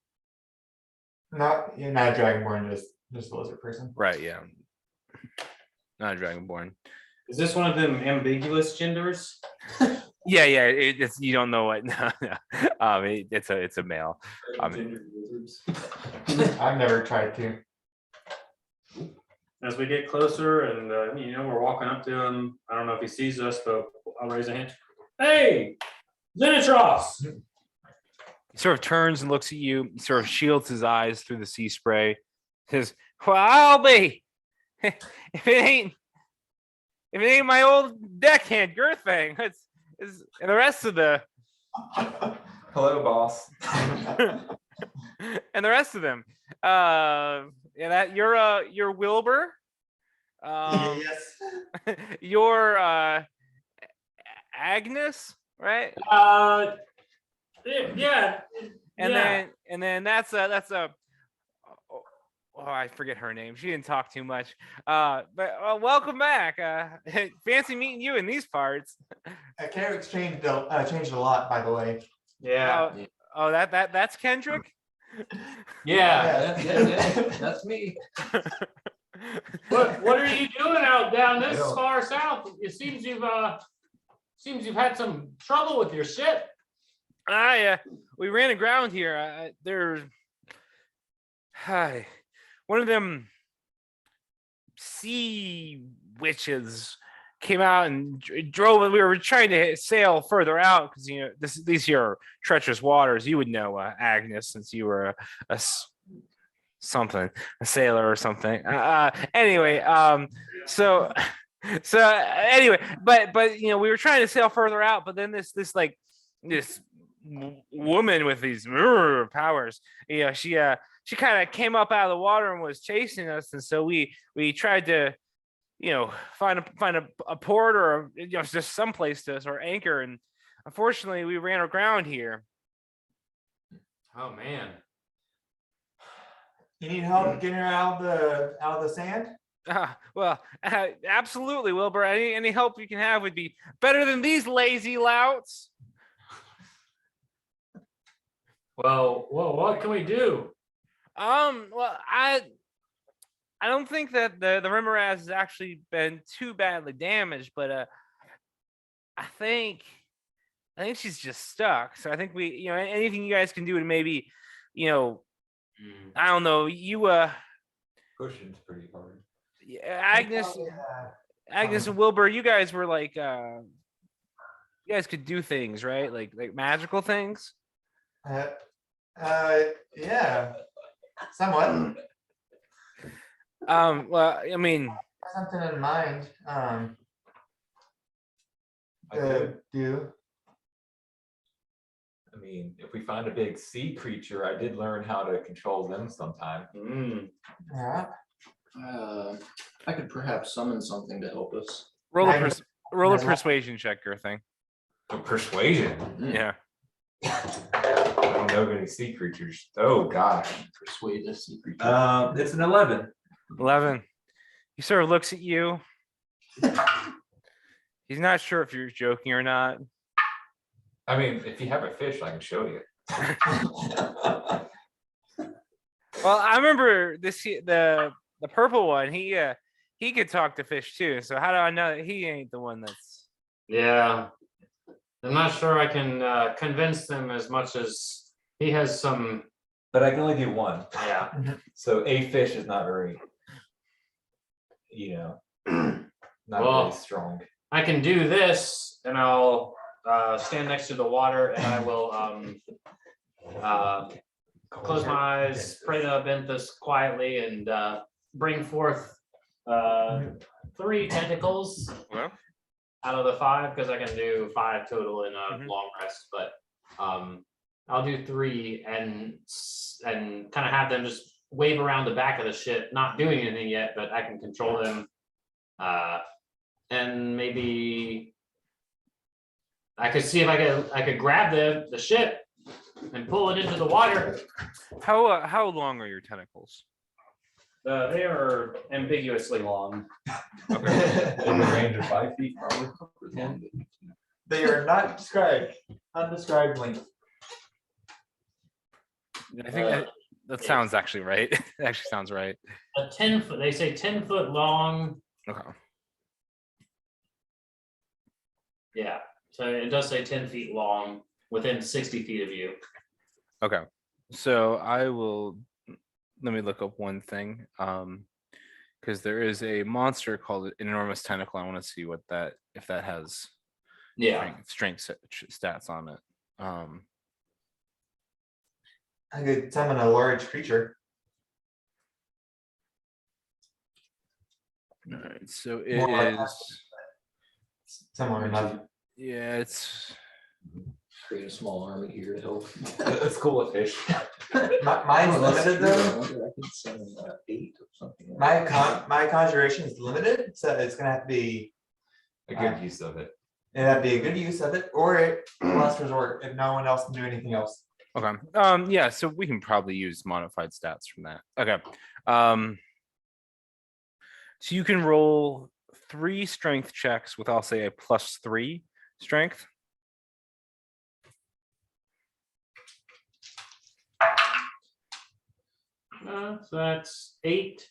You're not a dragonborn, just a lizard person. Right, yeah. Not a dragonborn. is this one of them ambiguous genders? Yeah, yeah, it's, you don't know what, no, no. It's a male. I've never tried to. As we get closer and, we're walking up to him, I don't know if he sees us, but I'll raise a hand. Hey, Zenitros! He sort of turns and looks at you, he sort of shields his eyes through the sea spray. Says, well, I'll be. If it ain't my old deckhand Girthang, it's and the rest of the Hello, boss. and the rest of them. Yeah, that you're Wilbur. Yes. You're Agnes, right? Yeah. And then that's a oh, I forget her name. She didn't talk too much. But welcome back. Fancy meeting you in these parts. Carrick's changed a lot, by the way. Yeah. Oh, that's Kendrick. Yeah. That's me. What are you doing out down this I don't- far south? It seems you've had some trouble with your ship. We ran aground here. There's hi, one of them sea witches came out and drove. We were trying to sail further out because these here are treacherous waters. You would know, Agnes, since you were a sailor or something. Anyway, so anyway, but we were trying to sail further out, but then this woman with these powers, she kind of came up out of the water and was chasing us, and so we tried to find a port or just someplace to sort of anchor, and unfortunately we ran aground here. Oh man. You need help getting her out of the sand? Well, absolutely, Wilbur. Any help you can have would be better than these lazy louts. Well, what can we do? Well, I don't think that the Remoraz has actually been too badly damaged, but I think she's just stuck. So I think we, anything you guys can do to maybe, I don't know, Pushing's pretty hard. Agnes and Wilbur, you guys were like, you guys could do things, right? Like magical things. Yeah, somewhat. Well, I mean, Something in mind. I Do. I mean, if we find a big sea creature, I did learn how to control them sometime. Yeah. I could perhaps summon something to help us. roll a Mag- roll a mag- persuasion check, your thing. Persuasion. Yeah. I don't know of any sea creatures. Oh gosh. Persuade a sea creature. It's an 11. 11. He sort of looks at you. He's not sure if you're joking or not. I mean, if you have a fish, I can show you. Well, I remember the purple one. He could talk to fish too. So how do I know that he ain't the one that's? Yeah. I'm not sure I can convince them as much as he has some. But I can only do one. Yeah. So a fish is not very, not Well, very strong. I can do this, and I'll stand next to the water, and I will close my eyes, pray to Benthus quietly, and bring forth 3 tentacles Well, out of the 5, because I can do 5 total in a Mhm. long rest. But I'll do 3 and kind of have them just wave around the back of the ship, not doing anything yet, but I can control them. And maybe I could see if I could grab the ship and pull it into the water. how long are your tentacles? They are ambiguously long. In the range of 5 feet, probably. They are not described. Undescribed length. I think that sounds actually right. It actually sounds right. A 10-foot. They say 10-foot long. Okay. Yeah. So it does say 10 feet long, within 60 feet of you. Okay, so I will, let me look up one thing. Because there is a monster called an enormous tentacle. I want to see what that, if that has Yeah, stats on it. I could summon a large creature. All right, so it More like is, Similar enough. yeah, it's, create a small army here to help. It's cool with fish. Mine's limited though. I can send 8 or something. My conjuration is limited, so it's gonna have to be, A good use of it. it'd have to be a good use of it, or last resort if no one else can do anything else. okay. Yeah, so we can probably use modified stats from that. Okay. So you can roll 3 strength checks with, I'll say, a +3 strength. So that's 8,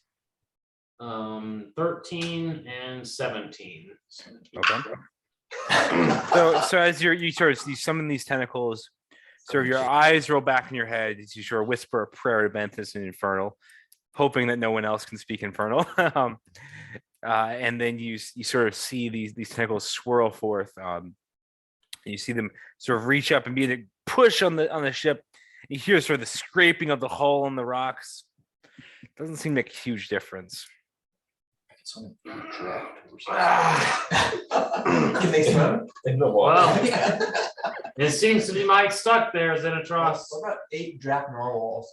13, and 17. Okay. So as you summon these tentacles, sort of your eyes roll back in your head as you sort of whisper a prayer to Benthus and Infernal, hoping that no one else can speak Infernal. And then you sort of see these tentacles swirl forth. You see them sort of reach up and begin to push on the ship. You hear sort of the scraping of the hull on the rocks. Doesn't seem to make a huge difference. Some draft or something. Can they swim? In the water. Well, it seems to be Mike stuck there, Xenotros. What about 8 draft narwhals?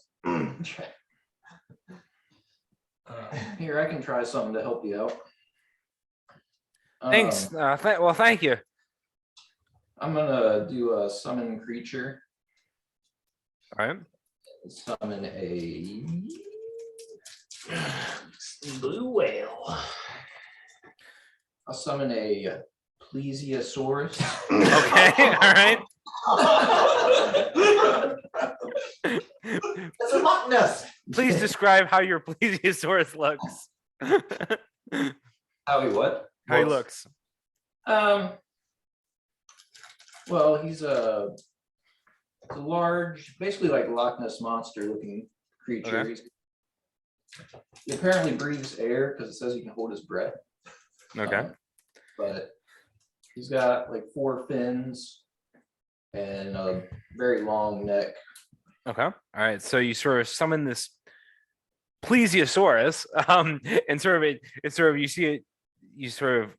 Here, I can try something to help you out. Thanks. Well, thank you. I'm gonna do a summon creature. All right. Summon a Blue whale. I'll summon a plesiosaurus. Okay. All right. It's a Loch Ness. Please describe how your plesiosaurus looks. Howie, what? How he looks. Well, he's a large, basically like Loch Ness monster looking creature. Okay. He apparently breathes air because it says he can hold his breath. Okay. But he's got like 4 fins and a very long neck. Okay. All right. So you sort of summon this plesiosaurus, and sort of it's sort of, you see it, you sort of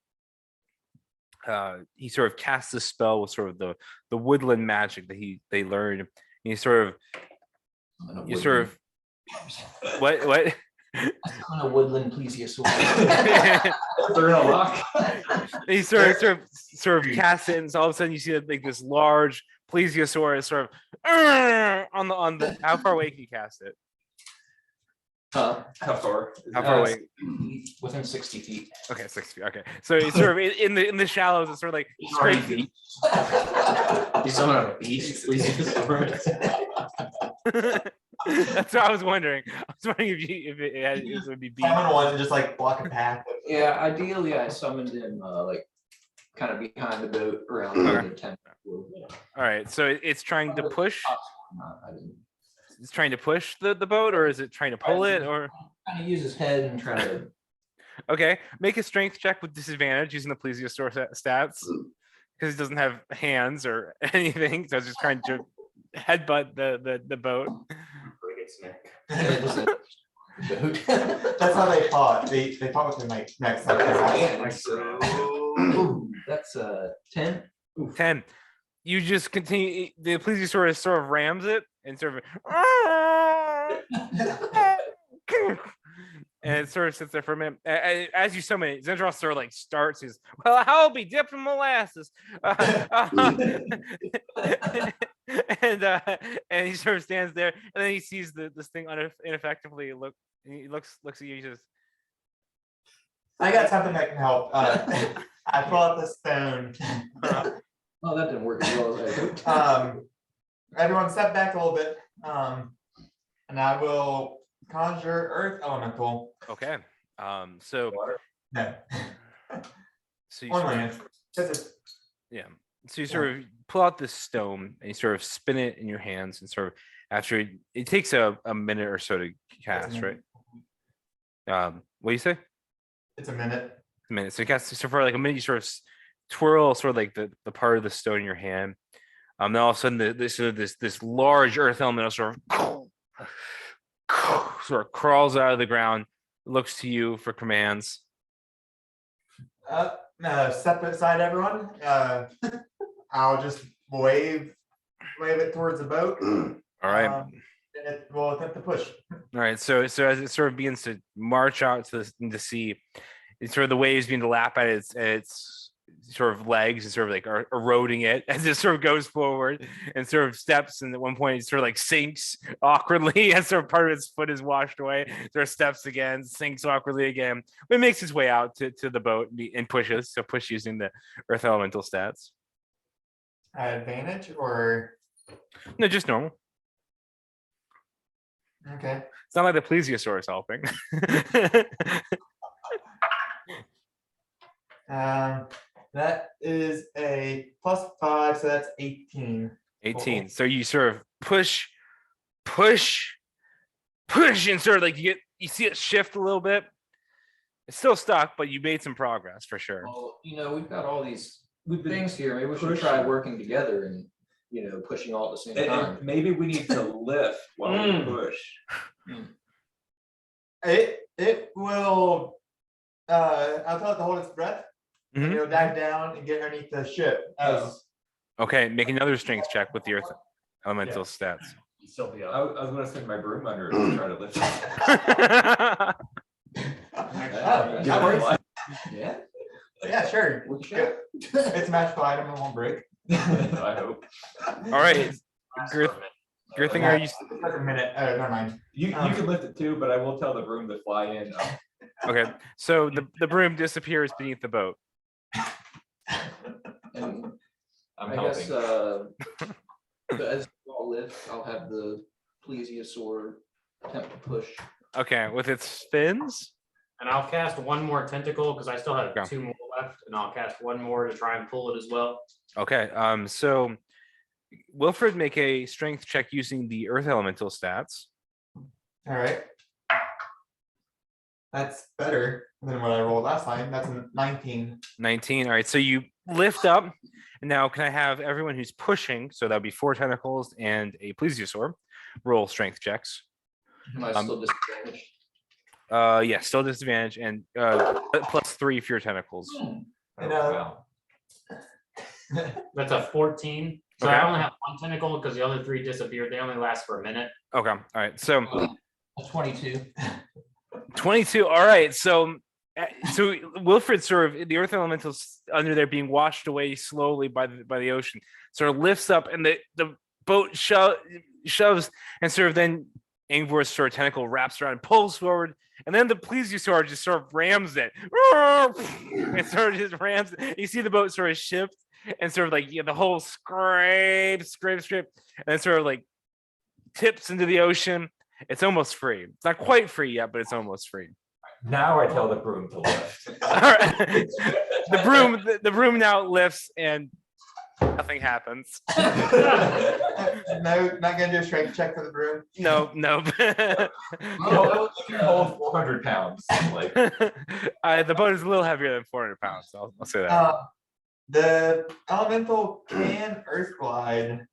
he sort of casts a spell with sort of the woodland magic that they learned. And you sort of what On a woodland plesiosaurus. They're in a lock. he sort of casts it, and so all of a sudden you see like this large plesiosaurus sort of on the how far away can you cast it? Huh? How far? How far away? Within 60 feet. Okay, 6 feet. Okay, so it's sort of in the shallows. It's sort of like scraping. You summon a beast, plesiosaurus. That's what I was wondering. I was wondering if it would be beat. Summon one and just like block a path. Yeah, ideally I summoned him like kind of behind the boat around Okay. the 10. All right, so it's trying to push. I didn't It's trying to push the boat, or is it trying to pull it? Or kind of use his head and try to. okay, make a strength check with disadvantage using the plesiosaur stats because it doesn't have hands or anything. So it's just trying to headbutt the boat. Break its neck. boat. That's how they fought. They fought with their like necks. That's 10. 10. You just continue. The plesiosaurus sort of rams it and sort of, and it sort of sits there for a minute. As you summon it, Zendros sort of like starts his, well, I'll be dipped in molasses. And he sort of stands there, and then he sees this thing ineffectively look. He looks at you. He says, I got something that can help. I pull out the stone. Oh, that didn't work as well as I hoped. Everyone step back a little bit. And I will conjure Earth Elemental. okay. So No. so you On sort of- land. This is yeah. So you sort of pull out this stone and you sort of spin it in your hands and sort of after it takes a minute or so to cast, right? What do you say? It's a minute. A minute. So you cast so for like a minute, you sort of twirl sort of like the part of the stone in your hand. Then all of a sudden this large earth elemental sort of crawls out of the ground, looks to you for commands. Step aside, everyone. I'll just wave it towards the boat. All right. And it will attempt to push. All right, so as it sort of begins to march out to the sea, it's sort of the waves begin to lap at its sort of legs and sort of like are eroding it as it sort of goes forward and sort of steps. And at one point, it sort of like sinks awkwardly as sort of part of its foot is washed away. Sort of steps again, sinks awkwardly again. But it makes its way out to the boat and pushes. So push using the Earth Elemental stats. Advantage or No, just normal. okay. It's not like the Plesiosaurus helping. That is a +5, so that's 18. 18. So you sort of push, and sort of like you see it shift a little bit. It's still stuck, but you made some progress for sure. Well, we've got all these things here. Maybe we should try working together and, pushing all at the same time. And maybe we need to lift while we push. It will I'll tell it to hold its breath. Mhm. It'll dive down and get underneath the ship as Okay, make another strength check with the Earth Elemental stats. Still be I up. was gonna stick my broom under it and try to lift it. that works. Yeah. Yeah, sure. We should. It's a magical item, it won't break. I hope. All right, Girthing, are you? It's like a minute. Never mind. You can lift it too, but I will tell the broom to fly in. Okay, so the broom disappears beneath the boat. And I'm I guess, helping. as we all lift, I'll have the plesiosaur attempt to push. Okay, with its fins. And I'll cast one more tentacle because I still have Okay. 2 more left, and I'll cast one more to try and pull it as well. Okay, so Wilfred, make a strength check using the Earth Elemental stats. All right. That's better than what I rolled last time. That's a 19. 19. All right, so you lift up. And now, can I have everyone who's pushing? So that would be 4 tentacles and a plesiosaur roll strength checks. Am I still disadvantaged? Yeah, still disadvantage and +3 for your tentacles. You Oh, know, wow. That's a 14. So Okay. I only have 1 tentacle because the other 3 disappeared. They only last for a minute. Okay, all right. So 22. 22. All right. So Wilfred sort of the Earth Elementals under there being washed away slowly by the ocean sort of lifts up and the boat shoves and sort of then Ingvor's sort of tentacle wraps around and pulls forward, and then the plesiosaur just sort of rams it. And sort of just rams it. You see the boat sort of shift and sort of like the whole scrape, and then sort of like tips into the ocean. It's almost free. It's not quite free yet, but it's almost free. Now I tell the broom to lift. All right. The broom now lifts and nothing happens. No, not gonna do a strength check for the broom. No. Oh, you can hold 400 pounds. Like, The boat is a little heavier than 400 pounds. I'll say that. The elemental can earth glide.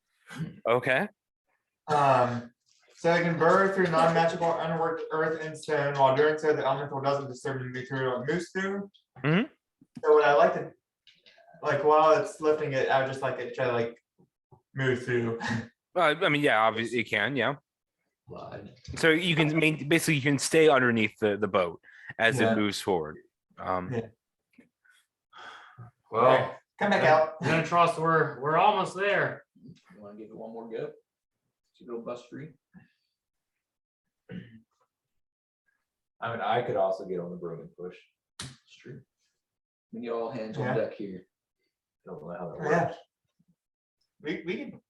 Okay. So it can burrow through non-magical unworked earth and stone. While doing so, the elemental doesn't disturb the material it moves through. Mhm. So what I like to, while it's lifting it, I would just like it try to move through. Well, I mean, yeah, obviously you can, yeah. Glide. So you can basically you can stay underneath the boat as Yeah. it moves forward. Yeah. Well, Come back out. Venatros, we're almost there. You want to give it one more go? See if it'll bust free. I mean, I could also get on the broom and push. It's true. We get all hands Yeah. on deck here. I don't know how that Yeah. works. We can.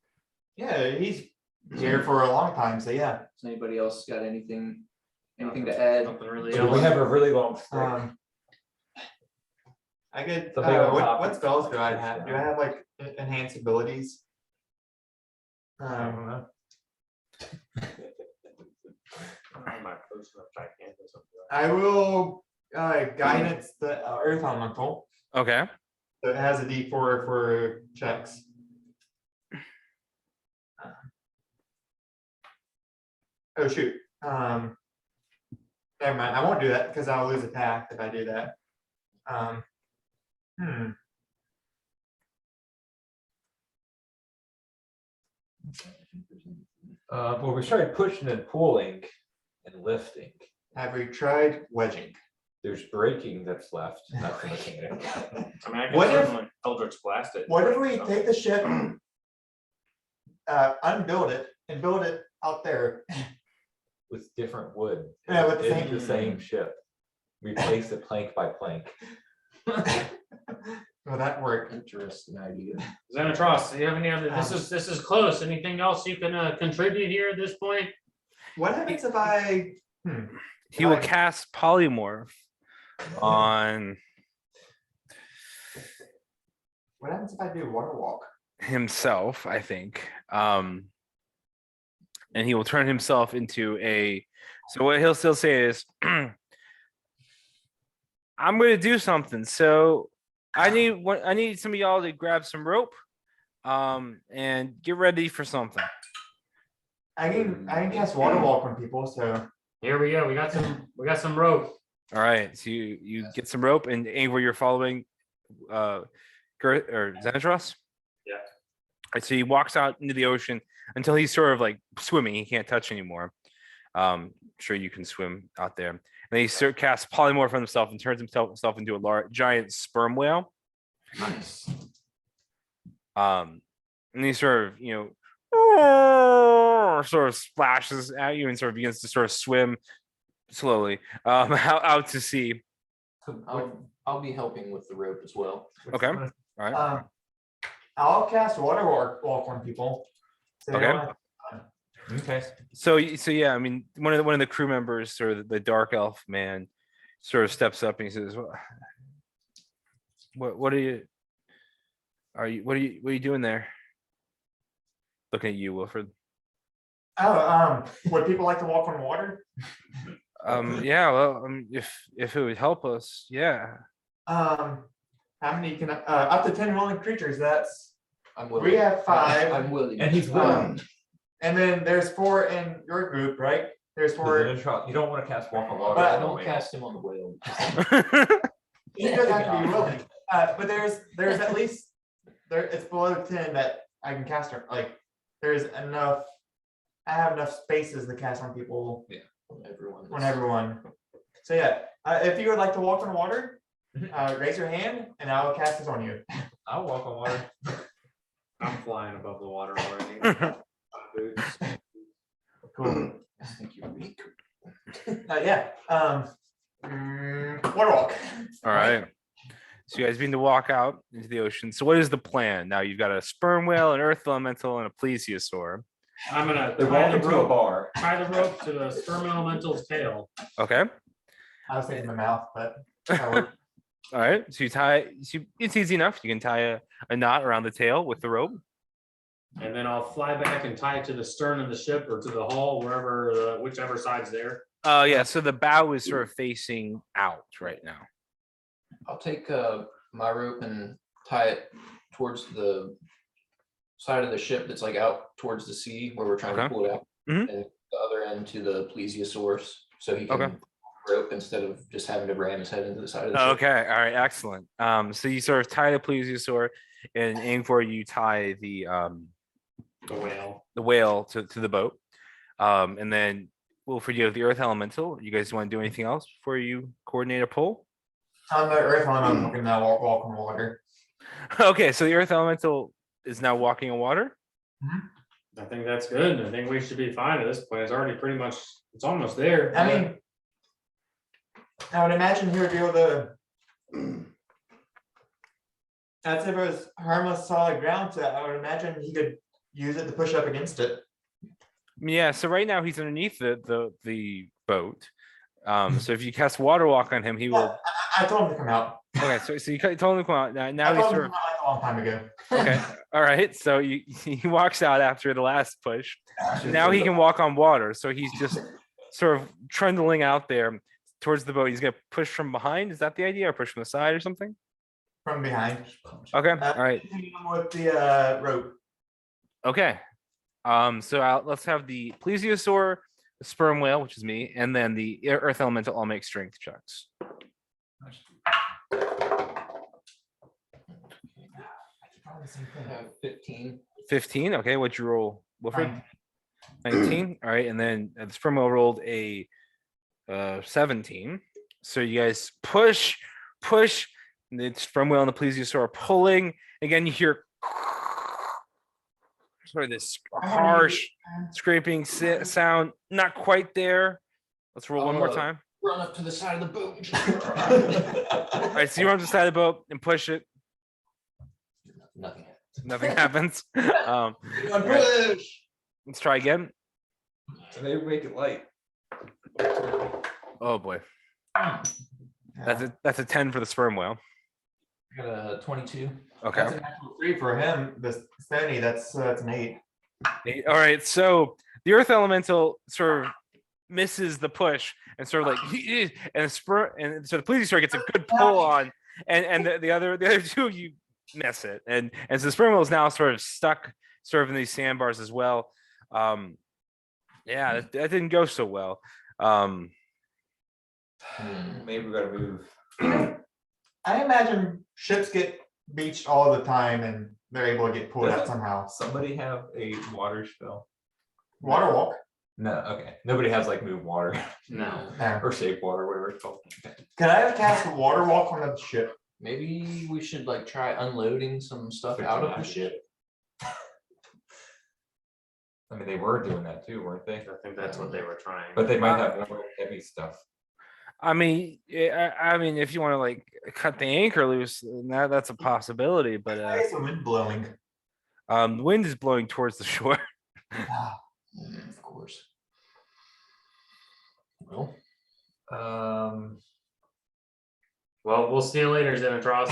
Yeah, he's here for a long time, so yeah. Has anybody else got anything to add? Nothing really So we else. have a really long stick. I I could, Something on top what of- spells do I have? Do I have like enhanced abilities? I don't know. I will, guidance the earth elemental, Okay, so it has a D4 for checks. Oh, shoot, never mind, I won't do that because I'll lose attack if I do that. Hmm. Well, we started pushing and pulling and lifting. Have we tried wedging? There's breaking that's left. That's the mechanic. I mean, I What can if- certainly Eldritch blast it. What if we take the ship, unbuild it and build it out there? With different wood. Yeah, with the It's same- the same ship. Replace it plank by plank. Will that work? Interesting idea. Xanatros, do you have any other, this is close. Anything else you can contribute here at this point? What happens if I? he will Right. cast polymorph on What happens if I do water walk? himself, I think. And he will turn himself into a, so what he'll still say is, I'm gonna do something, so I need some of y'all to grab some rope, and get ready for something. I can cast water walk on people, so Here we go. We got some rope. All right, so you get some rope and aim where you're following, Gert or Xanatros. Yeah. Right, so he walks out into the ocean until he's sort of like swimming. He can't touch anymore. Sure you can swim out there. And he casts polymorph on himself and turns himself into a giant sperm whale. nice. And he sort of, sort of splashes at you and sort of begins to sort of swim slowly out to sea. I'll be helping with the rope as well. Okay. All right. I'll cast water walk on people. So they Okay. don't have- Okay. So yeah, I mean, one of the crew members, or the dark elf man, sort of steps up and he says, what are you doing there? Looking at you, Wilfred. Oh, would people like to walk on water? Yeah, well, if it would help us, yeah. How many can, up to 10 willing creatures, that's, I'm we willing. have 5. I'm willing. And he's willing. And then there's 4 in your group, right? There's 4. You don't want to cast walk on water. But I But- don't cast him on the whale. You just have to be willing. But there's at least, it's below 10 that I can cast, like, there's enough, I have enough spaces to cast on people, Everyone. on everyone. So yeah, if you would like to walk on water, Mm-hmm. raise your hand and I'll cast this on you. I'll walk on water. I'm flying above the water already. Boots. Cool. I think you're weak. Yeah, water walk. All right. So you guys begin to walk out into the ocean. So what is the plan? Now you've got a sperm whale, an earth elemental, and a plesiosaur. I'm gonna They're tie walking the to a rope, bar. tie the rope to the sperm elemental's tail. Okay. I was thinking my mouth, but that worked. All right. So it's easy enough. You can tie a knot around the tail with the rope. And then I'll fly back and tie it to the stern of the ship or to the hull, wherever, whichever side's there. Yeah. So the bow is sort of facing out right now. I'll take my rope and tie it towards the side of the ship that's like out towards the sea where we're trying Okay. to pull it out. Mhm. And the other end to the plesiosaurus, so he Okay. can rope instead of just having to ram his head into the side of the ship. Okay. All right. Excellent. So you sort of tie the plesiosaur and aim for you tie the The whale. whale to the boat. And then Wilfred, you have the earth elemental. You guys want to do anything else before you coordinate a pull? On the earth elemental, I'm gonna walk on water. Okay, so the earth elemental is now walking on water. I think that's good. I think we should be fine at this point. It's already pretty much, it's almost there. I mean, I would imagine he would be able to. That's if it was harmless solid ground, so I would imagine he could use it to push up against it. Yeah, so right now he's underneath the boat. So if you cast water walk on him, he will. Well, I told him to come out. Okay, so you told him to come out. Now, I now he's told him sort to of come out like a long time ago. okay. All right. So he walks out after the last push. Now he can walk on water. So he's just sort of trundling out there towards the boat. He's gonna push from behind. Is that the idea, or push from the side or something? From behind. Okay. All right. Hitting him with the rope. Okay. So let's have the plesiosaur, the sperm whale, which is me, and then the earth elemental all make strength checks. I have 15. 15. Okay. What'd you roll, Wilfred? 19. All right. And then the sperm whale rolled a 17. So you guys push. And the sperm whale and the plesiosaur are pulling. Again, you hear sort of this harsh scraping sound. Not quite there. Let's roll one more time. Run up to the side of the boat. All right. So you run up to the side of the boat and push it. Nothing. Nothing happens. Push. Let's try again. So maybe make it light. Oh boy. That's a 10 for the sperm whale. I got a 22. Okay. That's a natural 3 for him. The Stony, that's an 8. All right. So the earth elemental sort of misses the push and sort of like and so the plesiosaur gets a good pull on, and the other two you miss it, and so the sperm whale is now sort of stuck sort of in these sandbars as well. Yeah, that didn't go so well. Maybe we gotta move. I imagine ships get beached all the time and they're able to get pulled out somehow. Somebody have a water spell? Water walk. No, okay. Nobody has like move water No. There. or shape water, whatever it's called. Okay. Can I cast a water walk on the ship? Maybe we should like try unloading some stuff out of the ship. I mean, they were doing that too, weren't they? I think that's what they were trying. But they might have more heavy stuff. I mean, if you want to like cut the anchor loose, then that's a possibility. But I guess the wind blowing. the wind is blowing towards the shore. Of course. Well, Well, we'll see you later, Xenotros.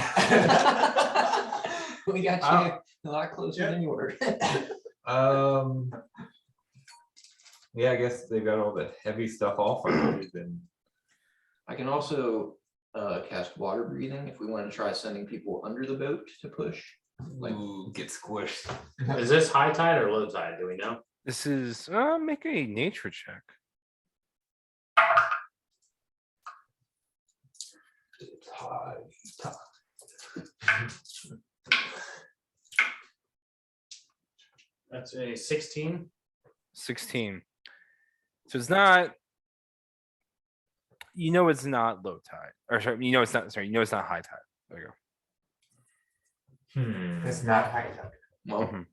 we got you a lot closer than you were. Yeah, I guess they got all the heavy stuff off already, then. I can also cast water breathing if we want to try sending people under the boat to push. Like, Ooh, get squished. Is this high tide or low tide? Do we know? This is make a nature check. That's a 16. 16. So it's not. It's not low tide, or sorry, it's not. Sorry, it's not high tide. There you go. It's not high tide. well, Mhm.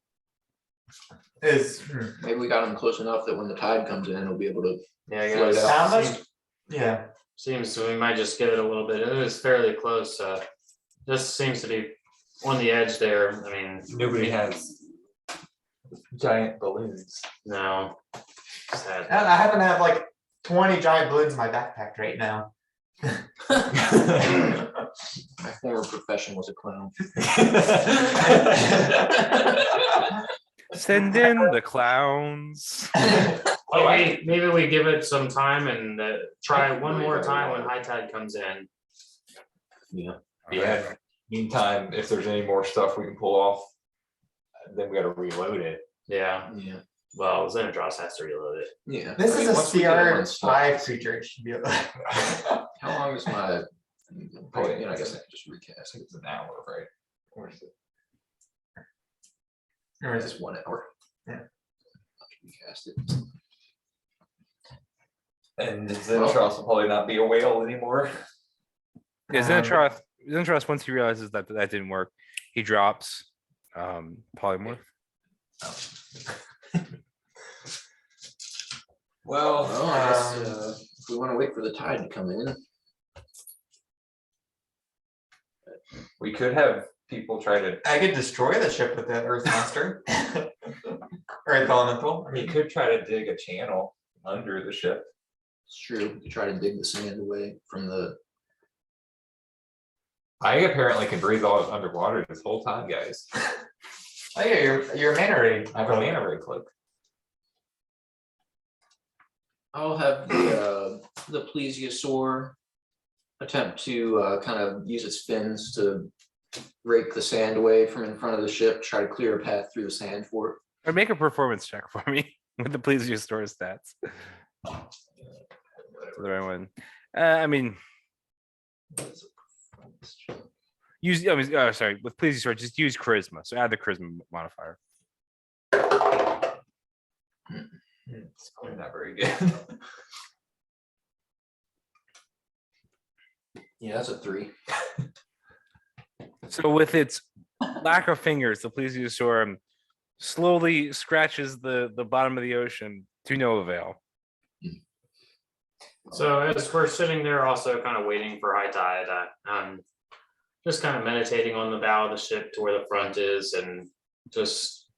maybe we got them close enough that when the tide comes in, we'll be able to. Yeah, yeah. Float it out. How much? seems- Yeah. Seems so we might just give it a little bit. It is fairly close. This seems to be on the edge there. I mean, Nobody has giant balloons. no. Sad. I happen to have like 20 giant balloons in my backpack right now. My former profession was a clown. Send in the clowns. Maybe we give it some time and try one more time when high tide comes in. Yeah, meantime, if there's any more stuff we can pull off, then we gotta reload it. Yeah, Yeah, well, Xenotros has to reload it. yeah. This I mean, is a once we get them unstuck- CR5 creature. It should be able How long is my? Probably, I guess I can just recast. I think it's an hour, right? Or is it? Or is It's it- 1 hour. Yeah. I can recast it. And Xenotros will probably not be a whale anymore. Yeah, Xenotros, once he realizes that didn't work, he drops polymorph. Well, Well, I guess if we want to wait for the tide to come in, we could have people try to, I could destroy the ship with that Earth monster. Earth elemental. I we mean, could try to dig a channel under the ship. it's true. To try to dig the sand away from the I apparently can breathe all underwater this whole time, guys. Oh yeah, you're a manta ray. I have a manta ray cloak. I'll have the plesiosaur attempt to kind of use its fins to rake the sand away from in front of the ship, try to clear a path through the sand for it. Or make a performance check for me with the please use store stats. The right one. I mean, use. I mean, sorry. With please use store, just use charisma. So add the charisma modifier. It's probably not very good. Yeah, that's a 3. So with its lack of fingers, the plesiosaur slowly scratches the bottom of the ocean to no avail. So as we're sitting there also kind of waiting for high tide, just kind of meditating on the bow of the ship to where the front is and just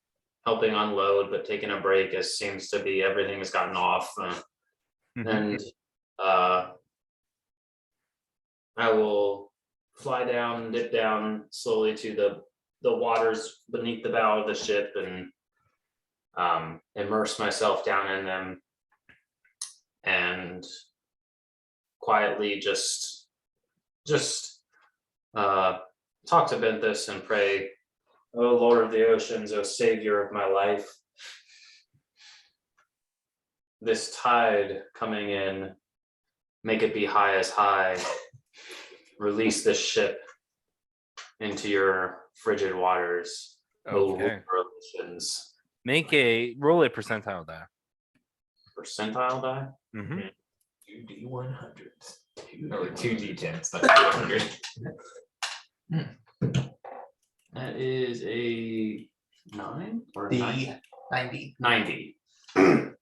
helping unload, but taking a break as seems to be everything has gotten off. And I will fly down, dip down slowly to the waters beneath the bow of the ship and immerse myself down in them and quietly just talk to Benthus and pray, "Oh Lord of the oceans, oh Savior of my life, this tide coming in, make it be high as high. Release this ship into your frigid waters, O Lord Okay. of the oceans." Roll a percentile die. Percentile die? Mhm. 2D100s. Or 2d10s, not 200. That is a 9 or a 90. 90.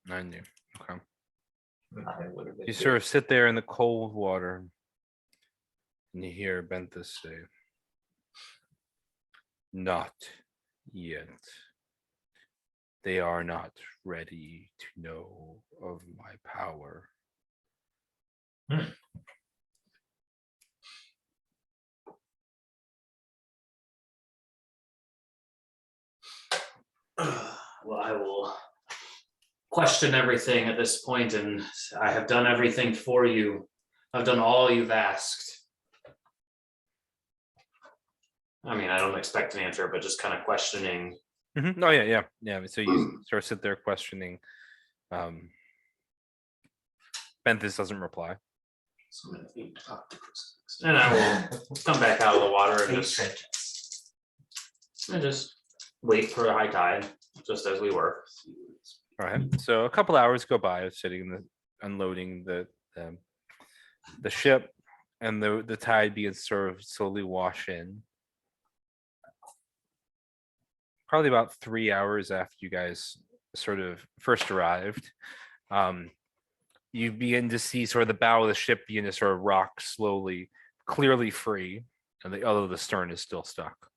90. Okay. I would've been You good. sort of sit there in the cold water and you hear Benthus say, "Not yet. They are not ready to know of my power." Well, I will question everything at this point, and I have done everything for you. I've done all you've asked. I mean, I don't expect an answer, but just kind of questioning. Oh yeah. So you sort of sit there questioning. Benthus doesn't reply. So I'm gonna need to talk to Chris. And I will come back out of the water and just wait for a high tide, just as we were. All right. So a couple hours go by of sitting in the unloading the ship, and the tide begins to sort of slowly wash in. Probably about 3 hours after you guys sort of first arrived, you begin to see sort of the bow of the ship begin to sort of rock slowly, clearly free, and although the stern is still stuck.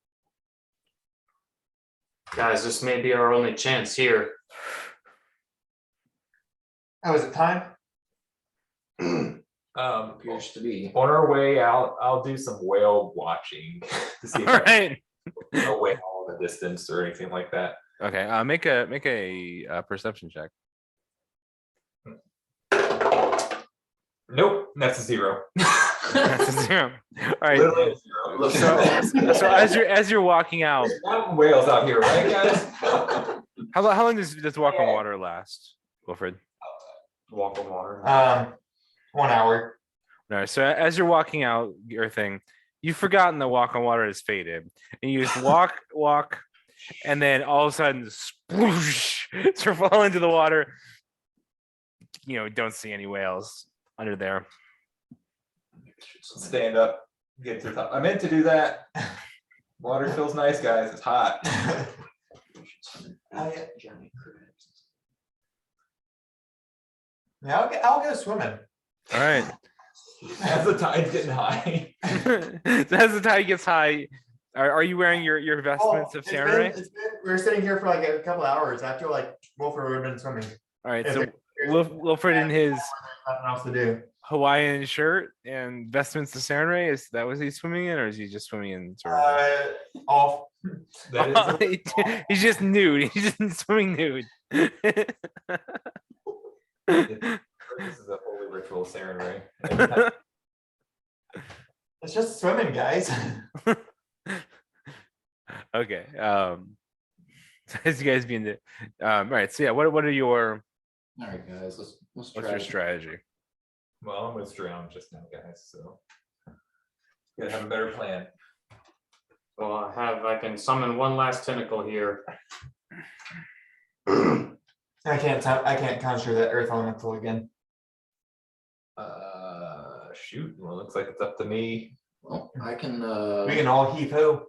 Guys, this may be our only chance here. Oh, is it time? Appears to be. On our way out, I'll do some whale watching to see if All I right. see a whale in the distance or anything like that. Okay. Make a perception check. Nope, that's a 0. That's a 0. All right. Literally a 0. So as you're walking out, There's mountain whales out here, right, guys? how long does walk on water last, Wilfred? Walk on water. 1 hour. All right. So as you're walking out your thing, you've forgotten that walk on water has faded, and you just walk, and then all of a sudden, sploosh, sort of fall into the water. You know, don't see any whales under there. Stand up, get to the top. I meant to do that. Water feels nice, guys. It's hot. Johnny Yeah, I'll go swimming. All right. As the tide's getting high. So as the tide gets high, are you wearing your vestments of It's samurai? we were sitting here for like a couple hours. I feel like Wilfred would have been swimming. All right. If So there's Wilfred and his nothing else to do. Hawaiian shirt and vestments to Saturday? Is that what he's swimming in, or is he just swimming in sort of? Off. That is, He's just nude. He's just swimming nude. this is a holy ritual ceremony. It's just swimming, guys. Okay. So as you guys being the, all right. So yeah, what are your All right, guys, let's what's try. your it. strategy? Well, I'm gonna drown just now, guys, so. Gotta have a better plan. Well, I can summon one last tentacle here. I can't conjure that earth elemental again. Shoot, well, looks like it's up to me. Well, I can, We can all heave ho.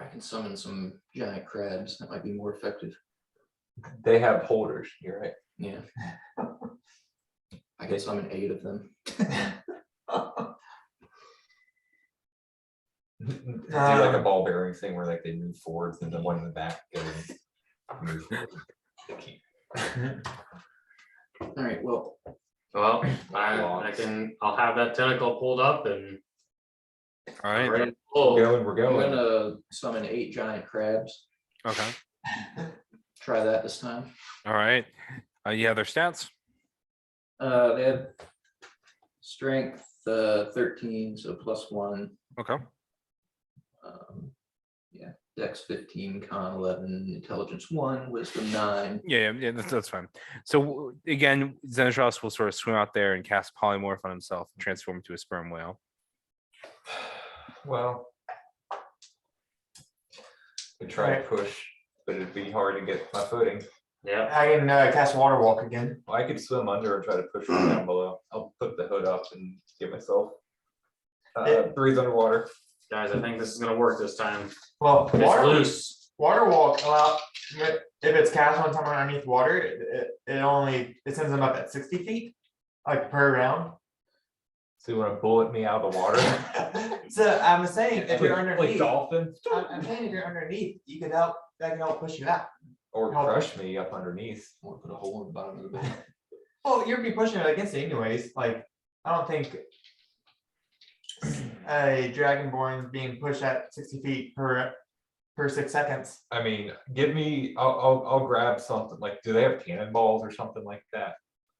I can summon some giant crabs. That might be more effective. They have holders, you're right. Yeah. I can summon 8 of them. Do like a ball bearing thing where like they move forwards and the one in the back goes. Move forward. They keep- All right, well, Well, I'll have that tentacle pulled up and All right. ready to We're pull. going, we're I'm going. gonna summon 8 giant crabs. Okay. Try that this time. All right. You have their stats. They have strength 13, so +1. Okay. Yeah, Dex 15, Con 11, Intelligence 1, Wisdom 9. Yeah, that's fine. So again, Xenotros will sort of swim out there and cast polymorph on himself and transform into a sperm whale. Well. We try to push, but it'd be hard to get my footing. Yeah, I can cast water walk again. Well, I could swim under and try to push from down below. I'll put the hood up and give myself. Breathe underwater. guys, I think this is gonna work this time. Well, It's loose. water walk allow if it's cast on someone underneath water, it sends them up at 60 feet, like per round. So you wanna bullet me out of the water? So I'm saying if you're Like underneath, dolphin? I'm saying if you're underneath, you could help. That can help push you out. Or crush me up underneath. Or put a hole in the bottom of the bed. Well, you'd be pushing it against it anyways. Like I don't think a dragonborn being pushed at 60 feet per 6 seconds. I mean, give me, I'll grab something, like, do they have cannonballs or something like that?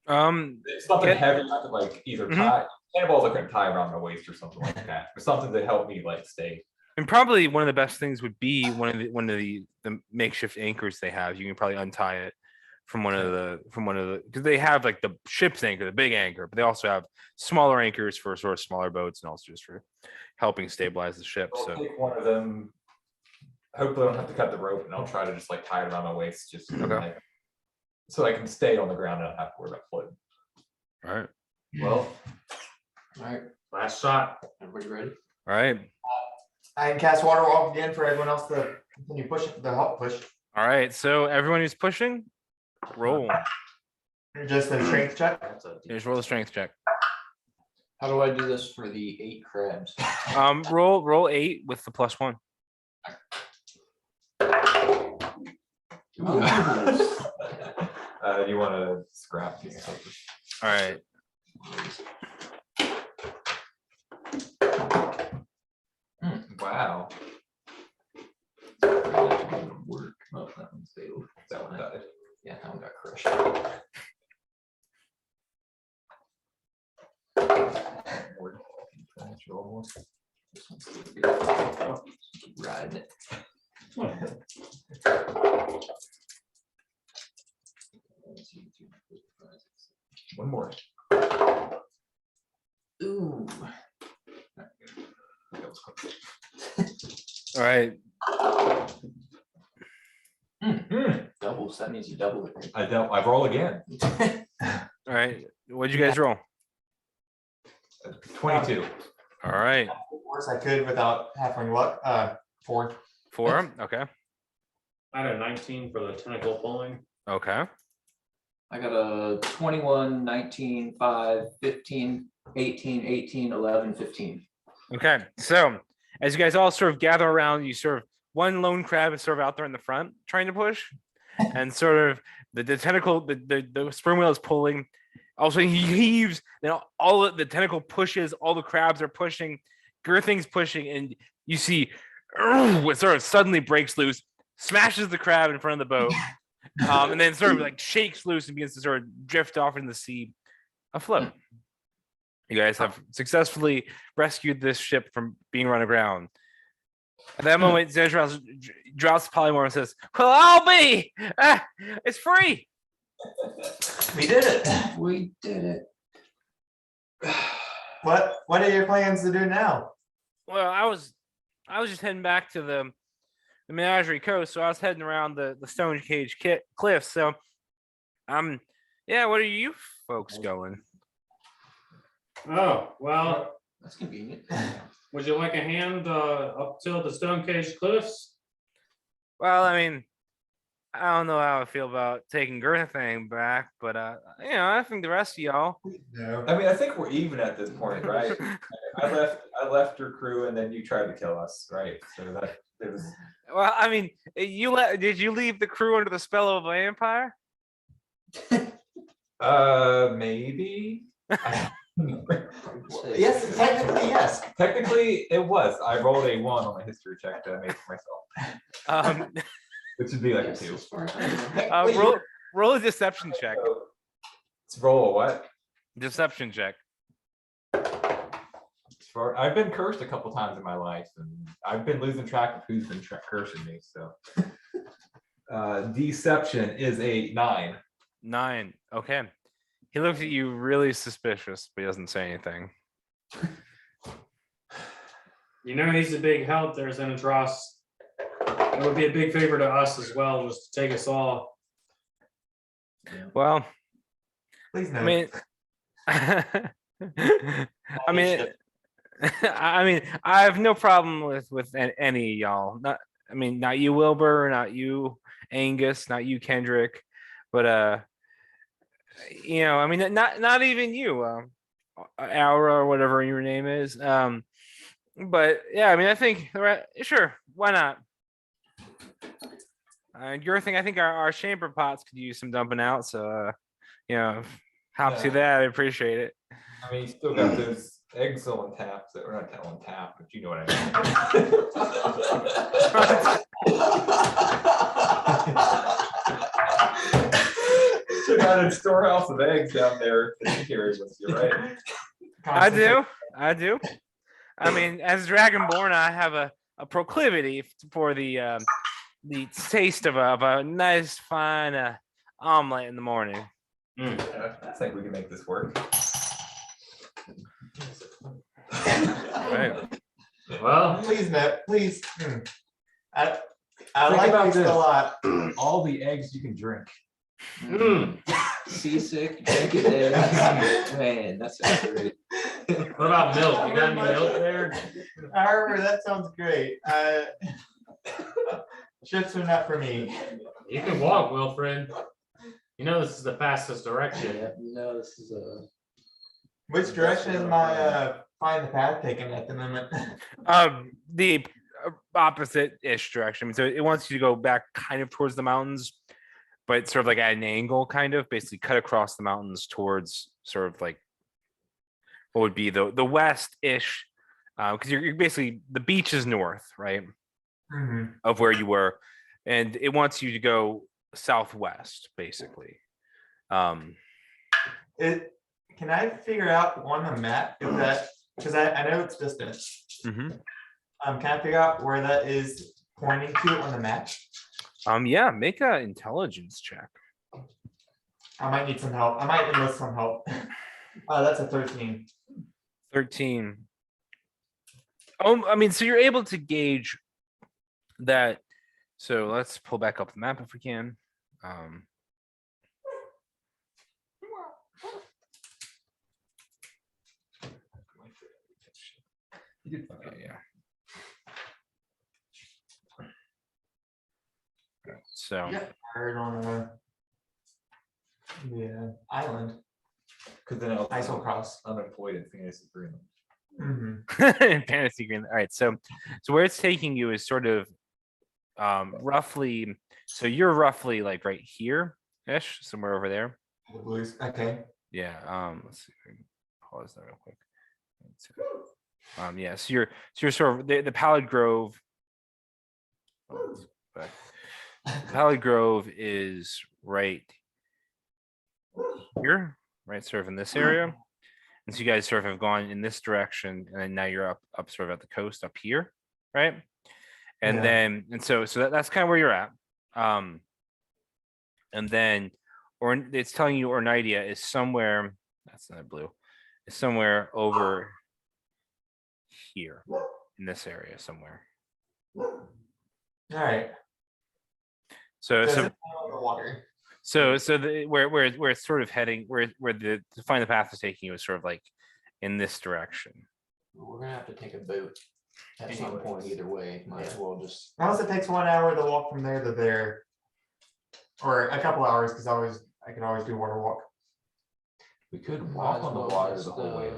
Something Get- heavy, I could like either Mhm. tie, cannonballs I could tie around my waist or something like that, or something to help me like stay. And probably one of the best things would be one of the makeshift anchors they have. You can probably untie it from one of the because they have like the ship's anchor, the big anchor, but they also have smaller anchors for sort of smaller boats and also just for helping stabilize the ship. I'll So take one of them. Hopefully I don't have to cut the rope and I'll try to just like tie it around my waist, just Okay. like, so I can stay on the ground and not have to worry about floating. all right, Well, All right, last shot. everybody ready? all right, I can cast water walk again for everyone else to continue pushing, the help push. all right. So everyone who's pushing, roll. Just a strength check. That's a Just roll a strength check. How do I do this for the 8 crabs? Roll 8 with the +1. You wanna scrap me or something? All right. Wow, Work. Oh, that one's failed. that one died. Yeah, that one got crushed. This one's still good. Oh, keep riding it. One more. Ooh. That was quick. All right. Doubles, that means you double it. I roll again. All right. What'd you guys roll? 22. All right. Worst I could without having what? 4. 4. Okay. I had a 19 for the tentacle pulling. Okay. I got a 21, 19, 5, 15, 18, 18, 11, 15. Okay. So as you guys all sort of gather around, you sort of one lone crab is sort of out there in the front trying to push. and sort of the tentacle, the sperm whale is pulling. Also, he heaves. Then all the tentacle pushes. All the crabs are pushing. Girthing's pushing, and you see, it sort of suddenly breaks loose, smashes the crab in front of the boat, and then sort of like shakes loose and begins to sort of drift off in the sea, afloat. You guys have successfully rescued this ship from being run aground. At that moment, Xandros drops the polymorph and says, "Well, I'll be. It's free." We did it. We did it. What are your plans to do now? Well, I was just heading back to the Menagerie Coast, so I was heading around the Stone Cage Cliffs. So, yeah. What are you folks going? Oh, well, That's convenient. would you like a hand up till the Stone Cage Cliffs? Well, I mean, I don't know how I feel about taking Girthing back, but I think the rest of y'all. No. I mean, I think we're even at this point, right? I left your crew and then you tried to kill us, right? So that it was. Well, I mean, did you leave the crew under the spell of a vampire? Maybe. Yes, technically, yes. Technically, it was. I rolled a 1 on my history check that I made for myself, which would be like a 2. As far as I know. Roll a deception check. So, let's roll a what? Deception check. I've been cursed a couple times in my life, and I've been losing track of who's been cursing me. So, deception is a 9. 9. Okay. He looks at you really suspicious, but he doesn't say anything. You know he's a big help there, Xenotros. It would be a big favor to us as well, just to take us all. Well, Please no. I mean, I mean, I have no problem with any of y'all. Not you, Wilbur, not you, Angus, not you, Kendrick, but not even you, Aura or whatever your name is. But yeah, I mean, I think sure, why not? Your thing, I think our chamber pots could use some dumping out, so hop to Yeah. that. I appreciate it. I mean, you still got those eggs on tap that we're not on tap, but you know what I mean. Still got a storehouse of eggs down there that you carry with you, right? I do. I mean, as Dragonborn, I have a proclivity for the taste of a nice fine omelet in the morning. Yeah, I think we can make this work. Right. Well, Please no, please. I Think like about these this. a lot. All the eggs you can drink. Seasick, drinking eggs. Man, that's great. what about milk? You got any milk there? However, that sounds great. Ships are not for me. You can walk, Wilfred. You know this is the fastest direction. Yeah, no, this is Which direction is my find the path taken at the moment? The opposite-ish direction. So it wants you to go back kind of towards the mountains, but sort of like at an angle, kind of basically cut across the mountains towards sort of like what would be the west-ish, because you're basically the beach is north, right, Mhm. of where you were, and it wants you to go southwest, basically. Can I figure out on the map if that, because I know it's distant. Mhm. Can I figure out where that is pointing to on the map? Yeah, make an intelligence check. I might need some help. I might enlist some help. That's a 13. 13. Oh, I mean, so you're able to gauge that. So let's pull back up the map if we can. Yeah. So Heard on the island, Because then I'll Isocross. unemployed in Fantasy Greenland. Mhm. in Fantasy Green. All right, so where it's taking you is sort of roughly, so you're roughly like right here-ish, somewhere over there. The blues, okay. Yeah, let's see, if I can pause that real quick. Yeah, so you're sort of the Pallid Grove. Back. Pallid Grove is right here, right, sort of in this area. And so you guys sort of have gone in this direction, and then now you're up sort of at the coast up here, right? And Yeah. then, and so that's kind of where you're at. And then, or it's telling you Ornidia is somewhere, that's not blue, is somewhere over here in this area somewhere. All right. So, Does so, it have the water? so the where it's sort of heading, where the to find the path is taking you is sort of like in this direction. We're gonna have to take a boat at some point either way. Might as well just. Unless it takes 1 hour to walk from there to there. Or a couple hours, because I can always do water walk. We could might walk as on the well water just, the whole way.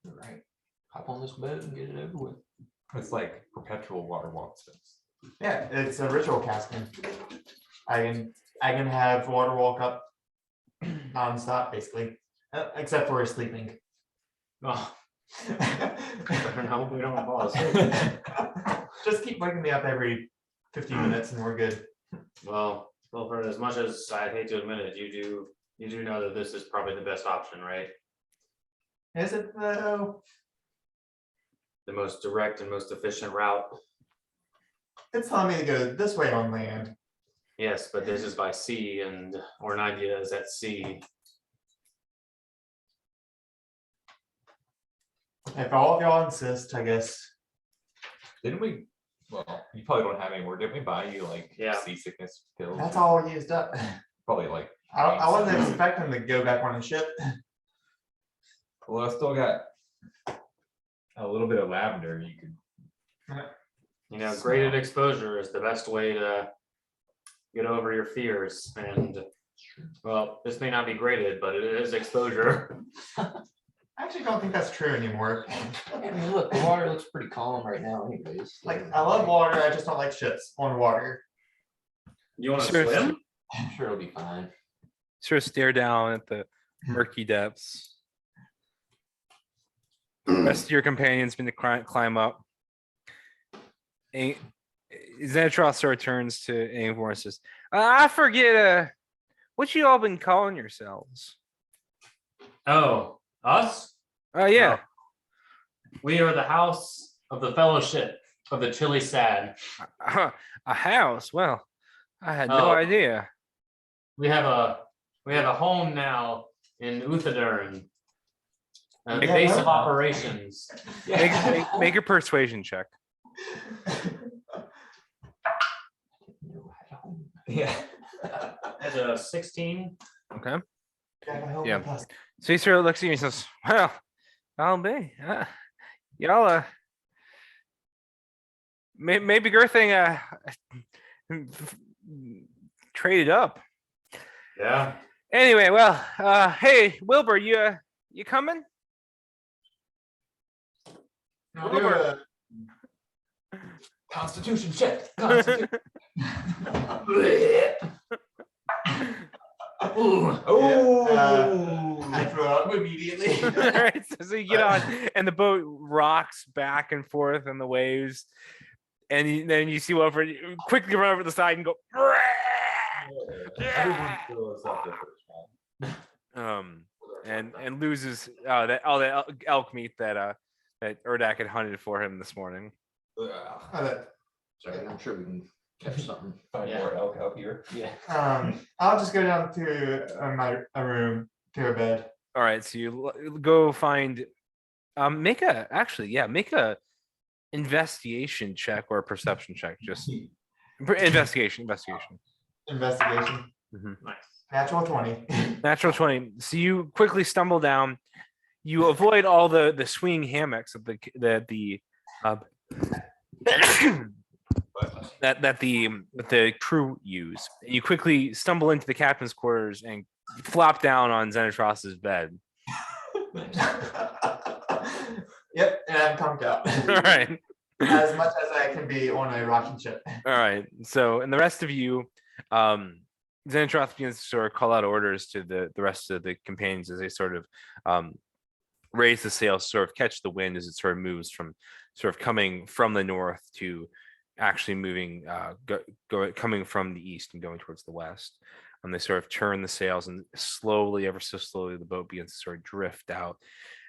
Right. Hop on this boat and get it over with. It's like perpetual water walk space. Yeah, it's a ritual casting. I can have water walk up nonstop, basically, except for sleeping. Oh, no, we don't fall asleep. Just keep waking me up every 15 minutes and we're good. Well, for as much as I hate to admit it, you do know that this is probably the best option, right? Is it though? The most direct and most efficient route. It's telling me to go this way on land. Yes, but this is by sea and Ornidia is at sea. If all of y'all insist, I guess. Didn't we? Well, you probably don't have any more. Didn't we buy you like Yeah. seasickness pills? That's all used up. Probably like. I wasn't expecting to go back on the ship. Well, I still got a little bit of lavender. You could. You know, graded exposure is the best way to get over your fears. And well, this may not be graded, but it is exposure. I actually don't think that's true anymore. I mean, look, the water looks pretty calm right now anyways. Like, I love water, I just don't like ships on water. You want to Sure. swim? I'm sure it'll be fine. Sort of stare down at the murky depths. The rest of your companions been to climb up. Xanatros sort of turns to Angvor and says, I forget what you all been calling yourselves. Oh, us? Oh yeah. We are the house of the fellowship of the Chili Sad. A house. Well, I had no Oh. idea. We have a home now in Uthadern. A Make- base of operations. Make a persuasion check. Yeah. As a 16. Okay. Yeah. Yeah. So he sort of looks at you and says, well, I'll be. Y'all maybe Girthing traded up. Yeah. Anyway, well, hey, Wilbur, you coming? Constitution check. Constitution. Oh. I threw up immediately. Right, so you get on, and the boat rocks back and forth in the waves, and then you see Wilbur quickly run over the side and go. Everyone throws up their first round. And loses that elk meat that Urdak had hunted for him this morning. Ugh. Sorry, I'm sure we can catch something. Find Yeah. more elk out here. Yeah. I'll just go down to my room to a bed. All right, so you go find, make a investigation check or a perception check, just investigation. Investigation. Nice. Natural 20. Natural 20. So you quickly stumble down. You avoid all the swinging hammocks that the crew use. You quickly stumble into the captain's quarters and flop down on Xanatros's bed. Yep, and I'm conked out. All right. as much as I can be on a rocking ship. All right. So, and the rest of you, Xantroth begins to sort of call out orders to the rest of the companions as they sort of raise the sails, sort of catch the wind as it sort of moves from sort of coming from the north to actually moving, coming from the east and going towards the west. And they sort of turn the sails and slowly, ever so slowly, the boat begins to sort of drift out.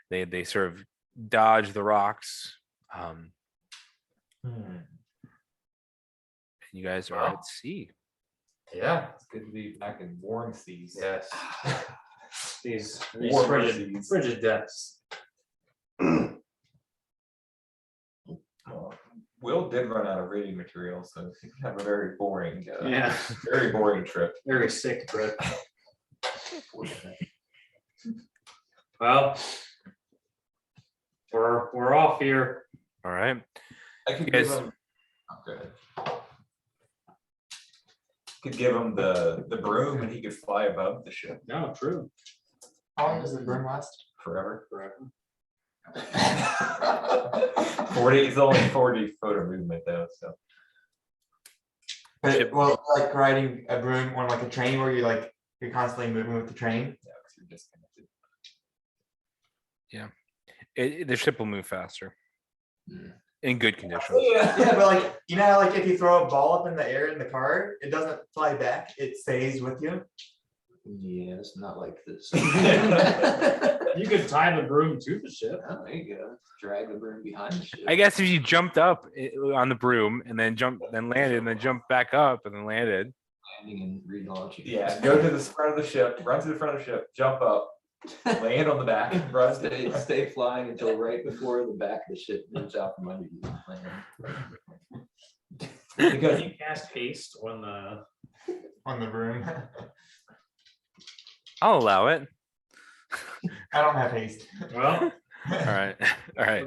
They sort of dodge the rocks. You guys are Wow. at sea. Yeah, It's good to be back in warm seas. yes. These Warmer frigid, seas. frigid depths. Will did run out of reading material, so he can have a very boring, Yeah, very boring trip. very sick, but. Well. We're off here. All right. I could You give guys- him. Oh, go ahead. Could give him the broom and he could fly above the ship No, true. How long does the broom last? forever. Forever. 40, it's only 40 foot of movement though, so. But well, like riding a broom on like a train where you're constantly moving with the train. Yeah, 'cause you're disconnected. The ship will move faster Hmm. in good conditions. Yeah, but like you know how like if you throw a ball up in the air in the car, it doesn't fly back, it stays with you. Yeah, it's not like this. You could tie the broom to the ship. Oh, there you go. Drag the broom behind the ship. I guess if you jumped up on the broom and then landed, and then jumped back up and then landed. Landing and relaunching. Yeah, go to the front of the ship, run to the front of the ship, jump up, land on the back, run. Stay flying until right before the back of the ship moves out from under you. and land. Because you cast haste when the. On the broom. I'll allow it. I don't have haste. Well, All right. All right.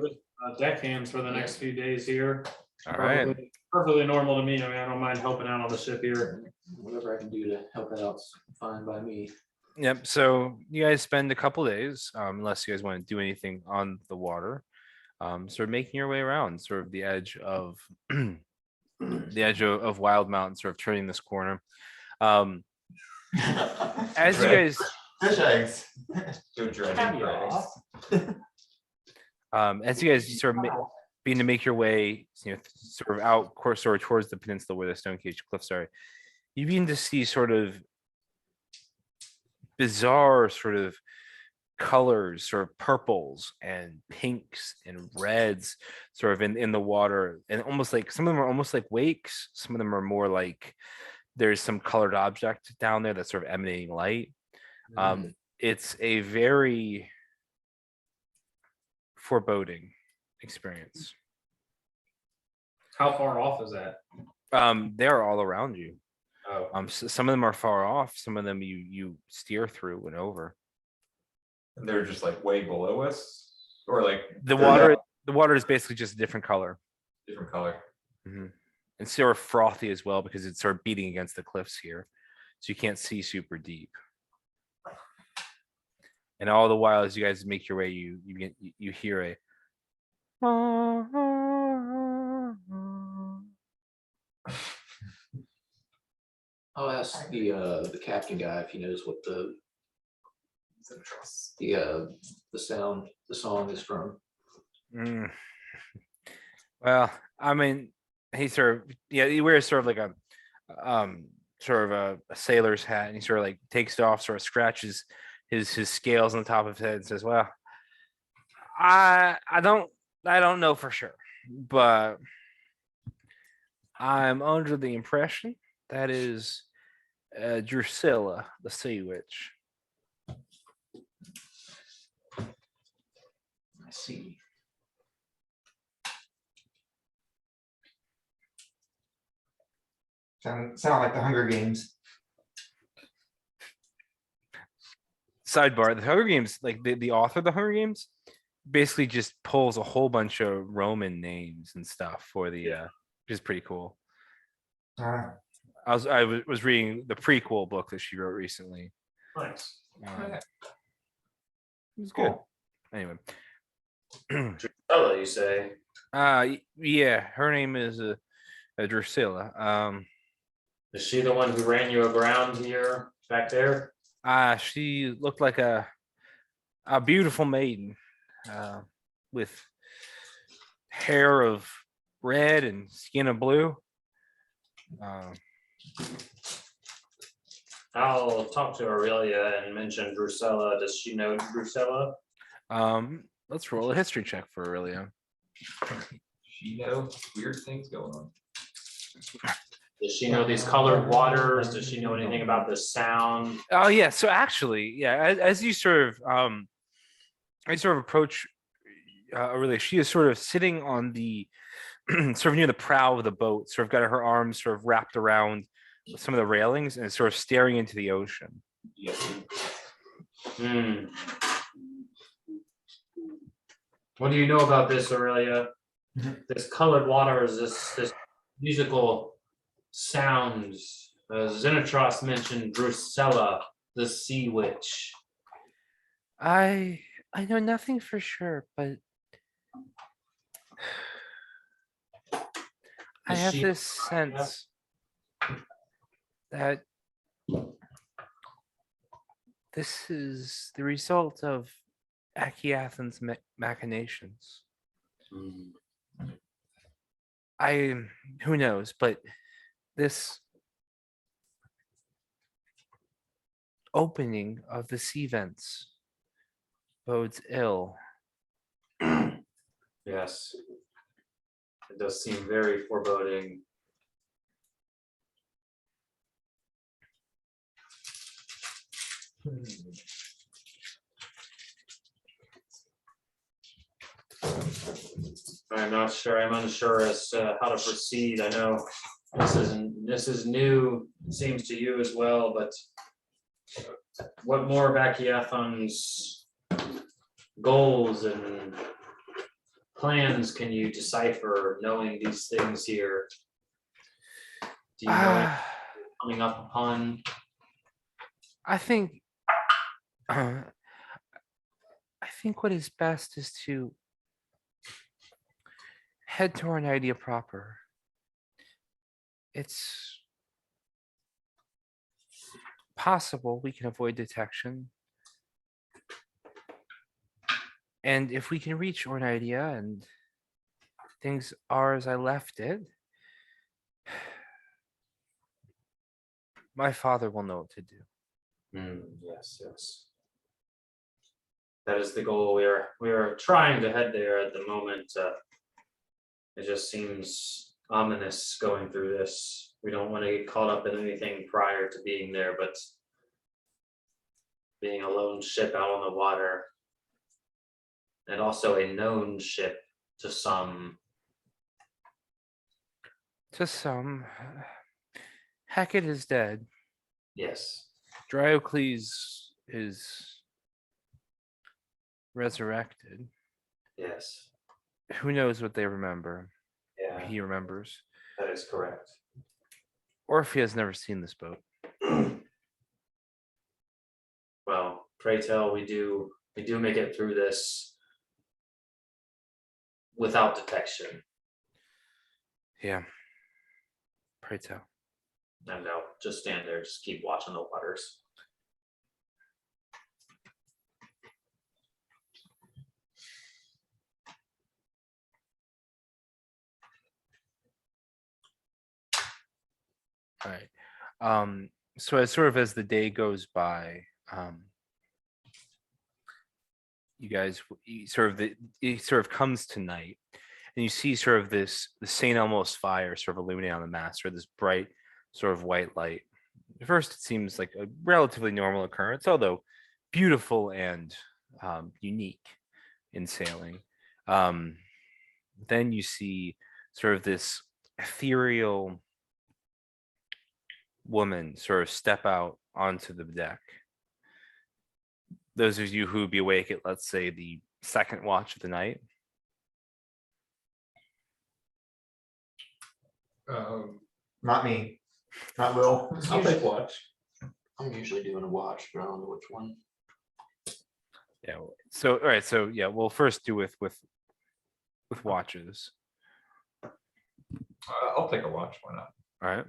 deckhands for the next few days here. All right. Perfectly normal to me. I mean, I don't mind helping out on the ship here. Whatever I can do to help out's fine by me. Yep. So you guys spend a couple days, unless you guys want to do anything on the water, sort of making your way around, sort of the edge of of Wild Mountain, sort of turning this corner. As you guys, Fish eggs. do dragon Caviar. eggs. as you guys sort of begin to make your way, sort of out course or towards the peninsula where the Stone Cage Cliffs are, you begin to see sort of bizarre sort of colors, sort of purples and pinks and reds, sort of in the water, and almost like some of them are almost like wakes. Some of them are more like there's some colored object down there that's sort of emanating light. It's a very foreboding experience. How far off is that? They're all around you. Oh, Some of them are far off. Some of them you steer through and over. And they're just like way below us, or like The they're water is basically just a different color. different color. And sort of frothy as well because it's sort of beating against the cliffs here, so you can't see super deep. And all the while, as you guys make your way, you hear a. I'll ask the captain guy if he knows what the song is from. Mm. Well, I mean, he he wears sort of like a sort of a sailor's hat, and he sort of like takes it off, sort of scratches his scales on the top of his head and says, well, I don't know for sure, but I'm under the impression that is Drusilla, the sea witch. I see. Sound like the Hunger Games. Sidebar: the Hunger Games, like the author of the Hunger Games, basically just pulls a whole bunch of Roman names and stuff for the, which is pretty cool. I was reading the prequel book that she wrote recently. nice. It was good. Anyway, Drusilla, you say? Yeah, her name is Drusilla. Is she the one who ran you aground here, back there? She looked like a beautiful maiden, with hair of red and skin of blue. Um, I'll talk to Aurelia and mention Drusilla. Does she know Drusilla? let's roll a history check for Aurelia. She know weird things going on. Does she know these colored waters? Does she know anything about the sound? Oh yeah, so actually, yeah, as you sort of approach Aurelia, she is sort of sitting on the sort of near the prow of the boat, sort of got her arms sort of wrapped around some of the railings and sort of staring into the ocean. Yes. Hmm. What do you know about this, Aurelia? This colored waters, this musical sounds. Xenotros mentioned Drusilla, the sea witch. I know nothing for sure, but I Is have she- this sense that this is the result of Achiathan's machinations. Hmm. Who knows, but this opening of the sea vents bodes ill. Yes. It does seem very foreboding. I'm not sure, I'm unsure as to how to proceed. I know this is new, it seems to you as well, but what more of Achiathon's goals and plans can you decipher knowing these things here? Do you know anything Ah, coming up upon? I think I think what is best is to head to our idea proper. It's possible we can avoid detection. And if we can reach Ornidia and things are as I left it, my father will know what to do. Yes, yes. That is the goal. We are trying to head there at the moment. It just seems ominous going through this. We don't want to get caught up in anything prior to being there, but being a lone ship out on the water and also a known ship to some. To some, Hackett is dead. Yes, Diocles is resurrected. yes, Who knows what they remember? Or yeah, he remembers. that is correct. Orpheus has never seen this boat. Well, pray tell, we do make it through this without detection. Yeah. Pray tell. And no, just stand there, just keep watching the waters. All right. So as sort of as the day goes by, you guys it sort of comes to night, and you see sort of this the St. Elmo's fire sort of illuminating on the mast, or this bright sort of white light. At first, it seems like a relatively normal occurrence, although beautiful and unique in sailing. Then you see sort of this ethereal woman sort of step out onto the deck. Those of you who would be awake at, let's say, the second watch of the night. Not me, not Will. I'll take watch. I'm usually doing a watch, but I don't know which one. Yeah. So all right. So yeah, we'll first do with watches. I'll take a watch, why not? All right,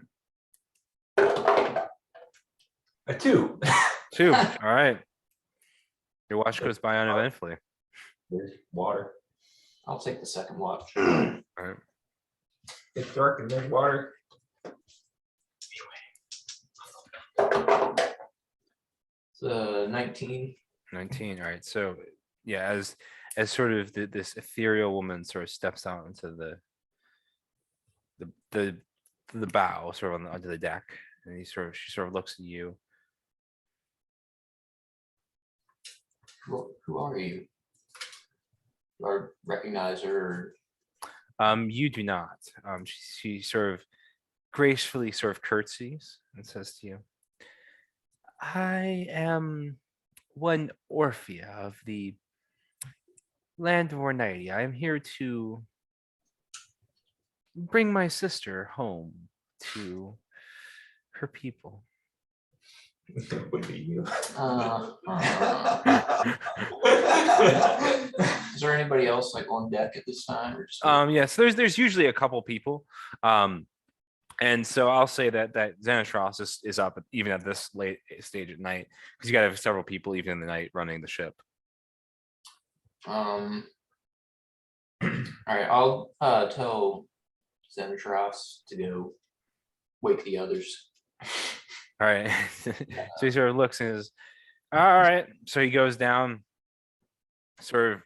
A 2. 2. All right. Your watch goes by uneventfully. There's water. I'll take the second watch. All right. It's dark and there's water. The 19. 19. All right. So yeah, as sort of this ethereal woman sort of steps out into the bow, sort of onto the deck, and she sort of looks at you. Who are you? Do I recognize her? You do not. She sort of gracefully sort of curtsies and says to you, I am one Orphea of the land of Ornighty. I am here to bring my sister home to her people. It would be you. Is there anybody else like on deck at this time? Or just Yes, there's usually a couple people. And so I'll say that Xanatros is up even at this late stage at night, because you gotta have several people even in the night running the ship. all right, I'll tell Xenotros to go wake the others. All right. So he sort of looks and is, all right. So he goes down, sort of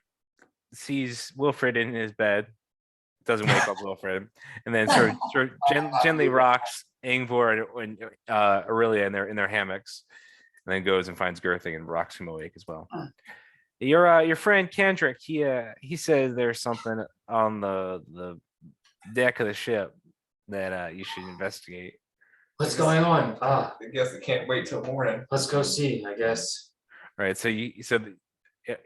sees Wilfred in his bed, doesn't wake up Wilfred, and then sort of gently rocks Ingvar and Aurelia in their hammocks, and then goes and finds Girthing and rocks him awake as well. Your friend Kendrick, he says there's something on the deck of the ship that you should investigate. What's going on? I guess I can't wait till morning. Let's go see, I guess. Right. So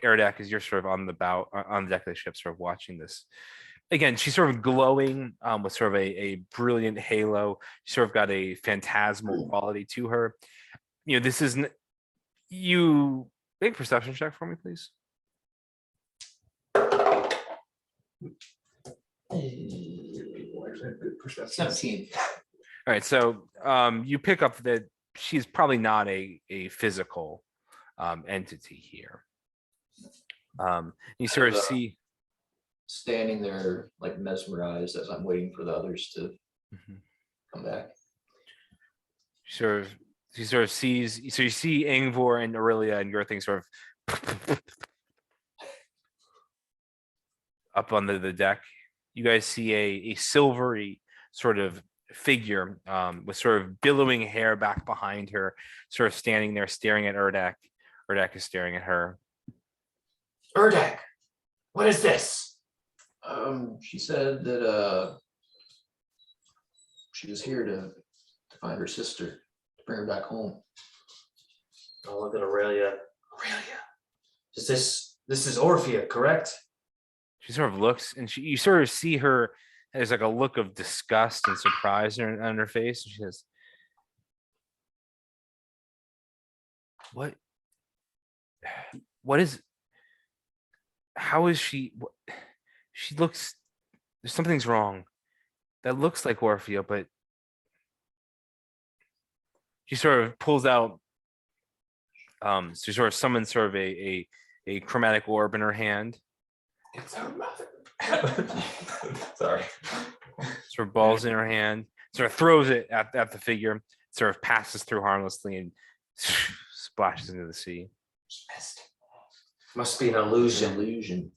Eridak, is you're sort of on the bow on the deck of the ship, sort of watching this. Again, she's sort of glowing with sort of a brilliant halo. She's sort of got a phantasmal quality to her. You know, this isn't you. Make a perception check for me, please. Good perception. 17. All right. So you pick up that she's probably not a physical entity here. You sort of see Standing there like mesmerized as I'm waiting for the others to come back. she sort of sees, so you see Ingvar and Aurelia and Girthing sort of up on the deck. You guys see a silvery sort of figure with sort of billowing hair back behind her, sort of standing there staring at Erdak. Erdak is staring at her. Erdak, what is this? She said that she was here to find her sister, to bring her back home. I'll look at Aurelia. Aurelia, this is Orphea, correct? She sort of looks, and you sort of see her. There's like a look of disgust and surprise on her face. And she says, what is, how is she? She looks, there's something's wrong. That looks like Orphea, but she sort of pulls out, she sort of summons sort of a chromatic orb in her hand. It's our mother. Sorry. Sort of balls in her hand, sort of throws it at the figure, sort of passes through harmlessly and splashes into the sea. Must be an illusion. Illusion.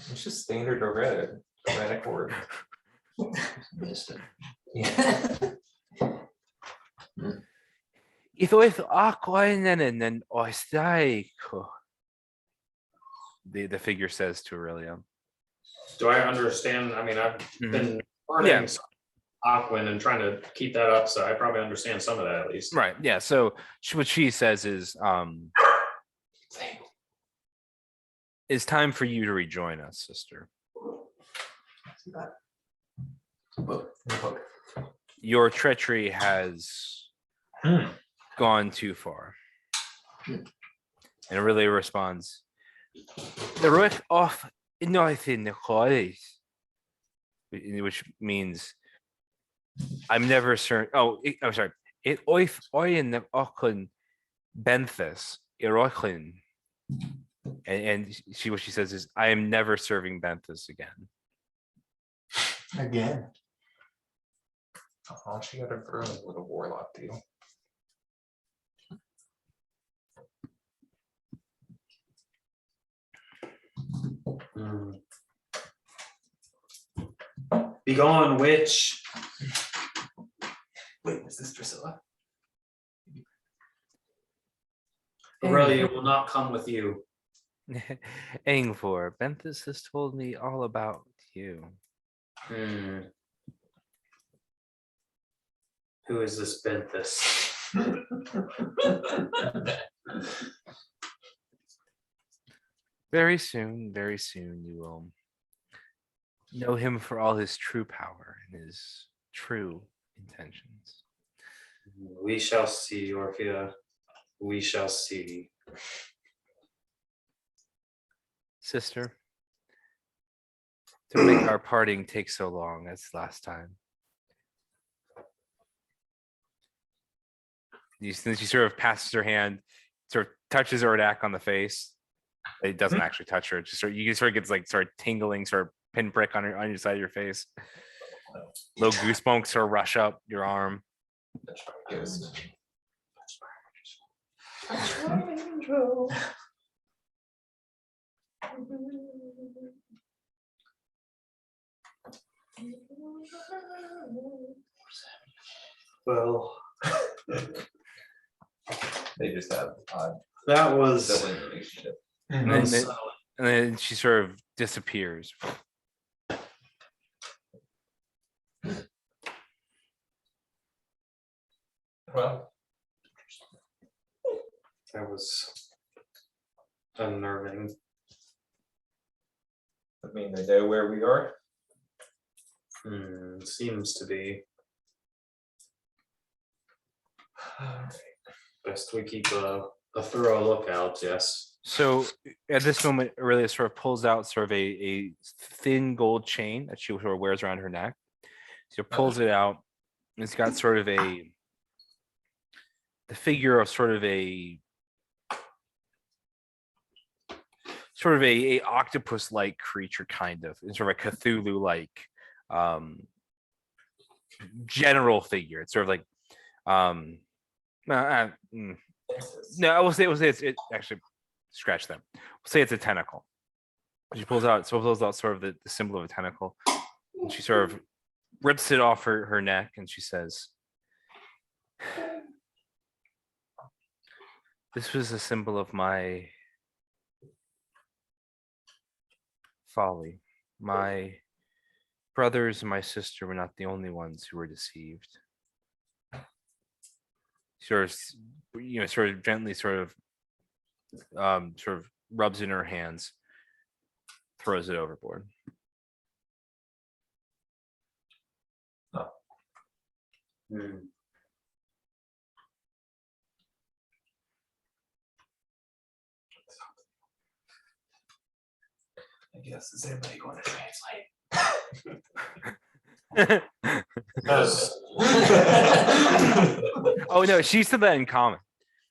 It's just standard chromatic orb. Missed it. Ito'y aquainen oistaico. The figure says to Aurelia. Do I understand? I mean, I've been Yeah. learning Aquin and trying to keep that up, so I probably understand some of that at least. Right. Yeah. So what she says is, it's time for you to rejoin us, sister. Your treachery has gone too far. And Aurelia responds, the root of nothing, which means I'm never certain. I'm sorry. It oif oin ochun benthus irochin. And what she says is, I am never serving benthus again. Again. Oh, she got a girl with a warlock deal. Be gone, witch. Wait, is this Drusilla? Aurelia will not come with you. Angvor, Benthus has told me all about you. Hmm. Who is this Benthus? Very soon you will know him for all his true power and his true intentions. We shall see, Orphea. We shall see. Sister, to make our parting take so long as last time. Since she sort of passes her hand, sort of touches Urdak on the face. It doesn't actually touch her. It just sort of, you sort of gets like sort of tingling, sort of pinprick on your side of your face. Little goosebumps sort of rush up your arm. Ghost. Well, They just have odd that was. sibling relationship. And then she sort of disappears. Well, That was unnerving. I mean, they know where we are. Seems to be. Best we keep a thorough lookout, yes. So at this moment, Aurelia sort of pulls out sort of a thin gold chain that she sort of wears around her neck. So pulls it out. And it's got sort of the figure of sort of a octopus-like creature, kind of, and sort of a Cthulhu-like general figure. It's sort of like no, I will say it actually scratch them. We'll say it's a tentacle. She pulls out sort of the symbol of a tentacle. And she sort of rips it off her neck and she says, "This was a symbol of my folly. My brothers and my sister were not the only ones who were deceived." Sort of gently sort of rubs in her hands, throws it overboard. I guess, is anybody going to translate? Oh no, she said that in common.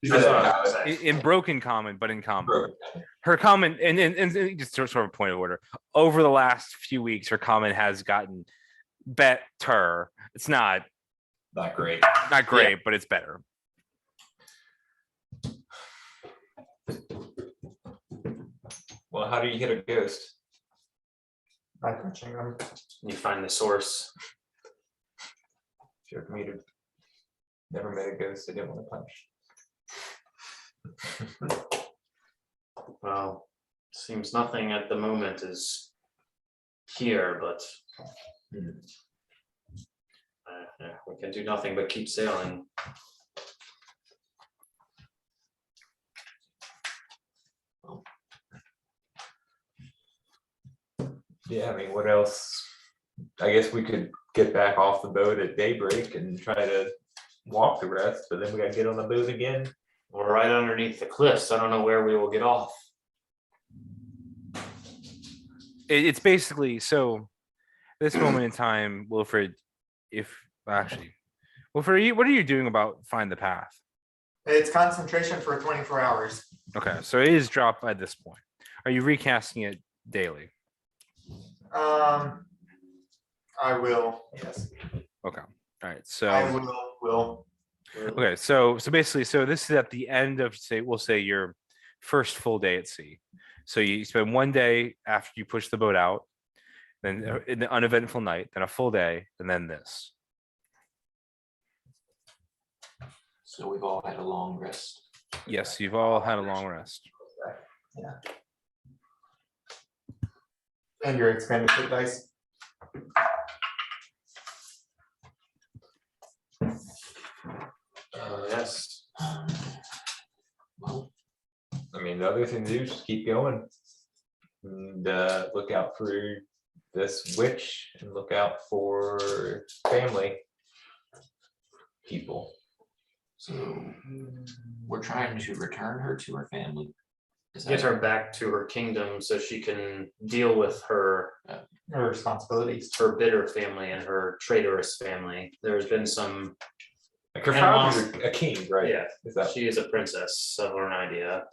That's what I was saying. In broken common, but in common. Her comment, and just sort of a point of order, over the last few weeks, her comment has gotten better. It's not Not great. but it's better. Well, how do you hit a ghost? By punching them. You find the source. If you're me to never met a ghost I didn't want to punch. Well, seems nothing at the moment is here, but yeah, we can do nothing but keep sailing. Yeah, I mean, what else? I guess we could get back off the boat at daybreak and try to walk the rest, but then we gotta get on the boat again. We're right underneath the cliffs. I don't know where we will get off. It's basically so. This moment in time, Wilfred, if Actually, well, for you, what are you doing about find the path? It's concentration for 24 hours. Okay, so it is dropped by this point. Are you recasting it daily? I will, yes, Okay, all right, I so, will. okay, so basically, so this is at the end of, say, we'll say your first full day at sea. So you spend one day after you push the boat out, then in the uneventful night, then a full day, and then this. So we've all had a long rest. Yes, you've all had a long rest. And your expended hit dice. Yes. Well, I mean, the other thing to do is just keep going. And look out for this witch and look out for family people. so we're trying to return her to her family. Is Get that- her back to her kingdom so she can deal with her Your responsibilities. her bitter family and her traitorous family. There's been some, Like her And father's a king, right? yeah, Is that she is a princess of Ornidia.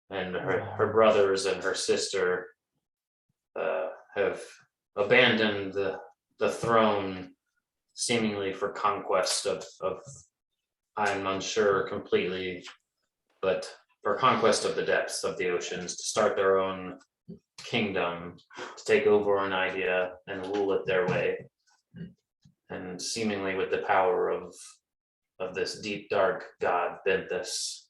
And her brothers and her sister have abandoned the throne seemingly for conquest of I'm unsure completely, but for conquest of the depths of the oceans, to start their own kingdom, to take over Ornidia and rule it their way. And seemingly with the power of this deep dark god Benthus.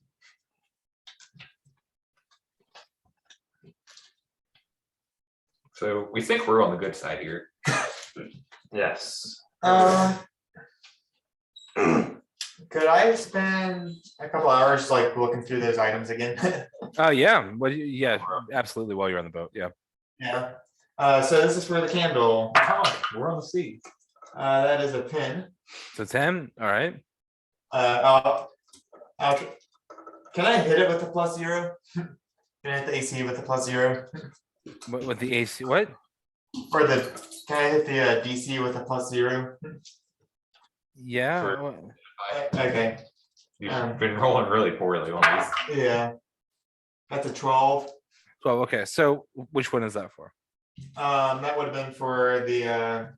so? We think we're on the good side here. Yes. Could I spend a couple hours like looking through those items again? Oh, yeah, well, yeah, absolutely, while you're on the boat, yeah. Yeah. So this is for the candle. We're on the sea. That is a pin. So 10, all right. Can I hit it with a +0? Can I hit the AC with a +0? With the AC, what? Or can I hit the DC with a +0? Yeah, For- well, Okay, You've been rolling really poorly on these. yeah. That's a 12. well, okay, so which one is that for? That would have been for the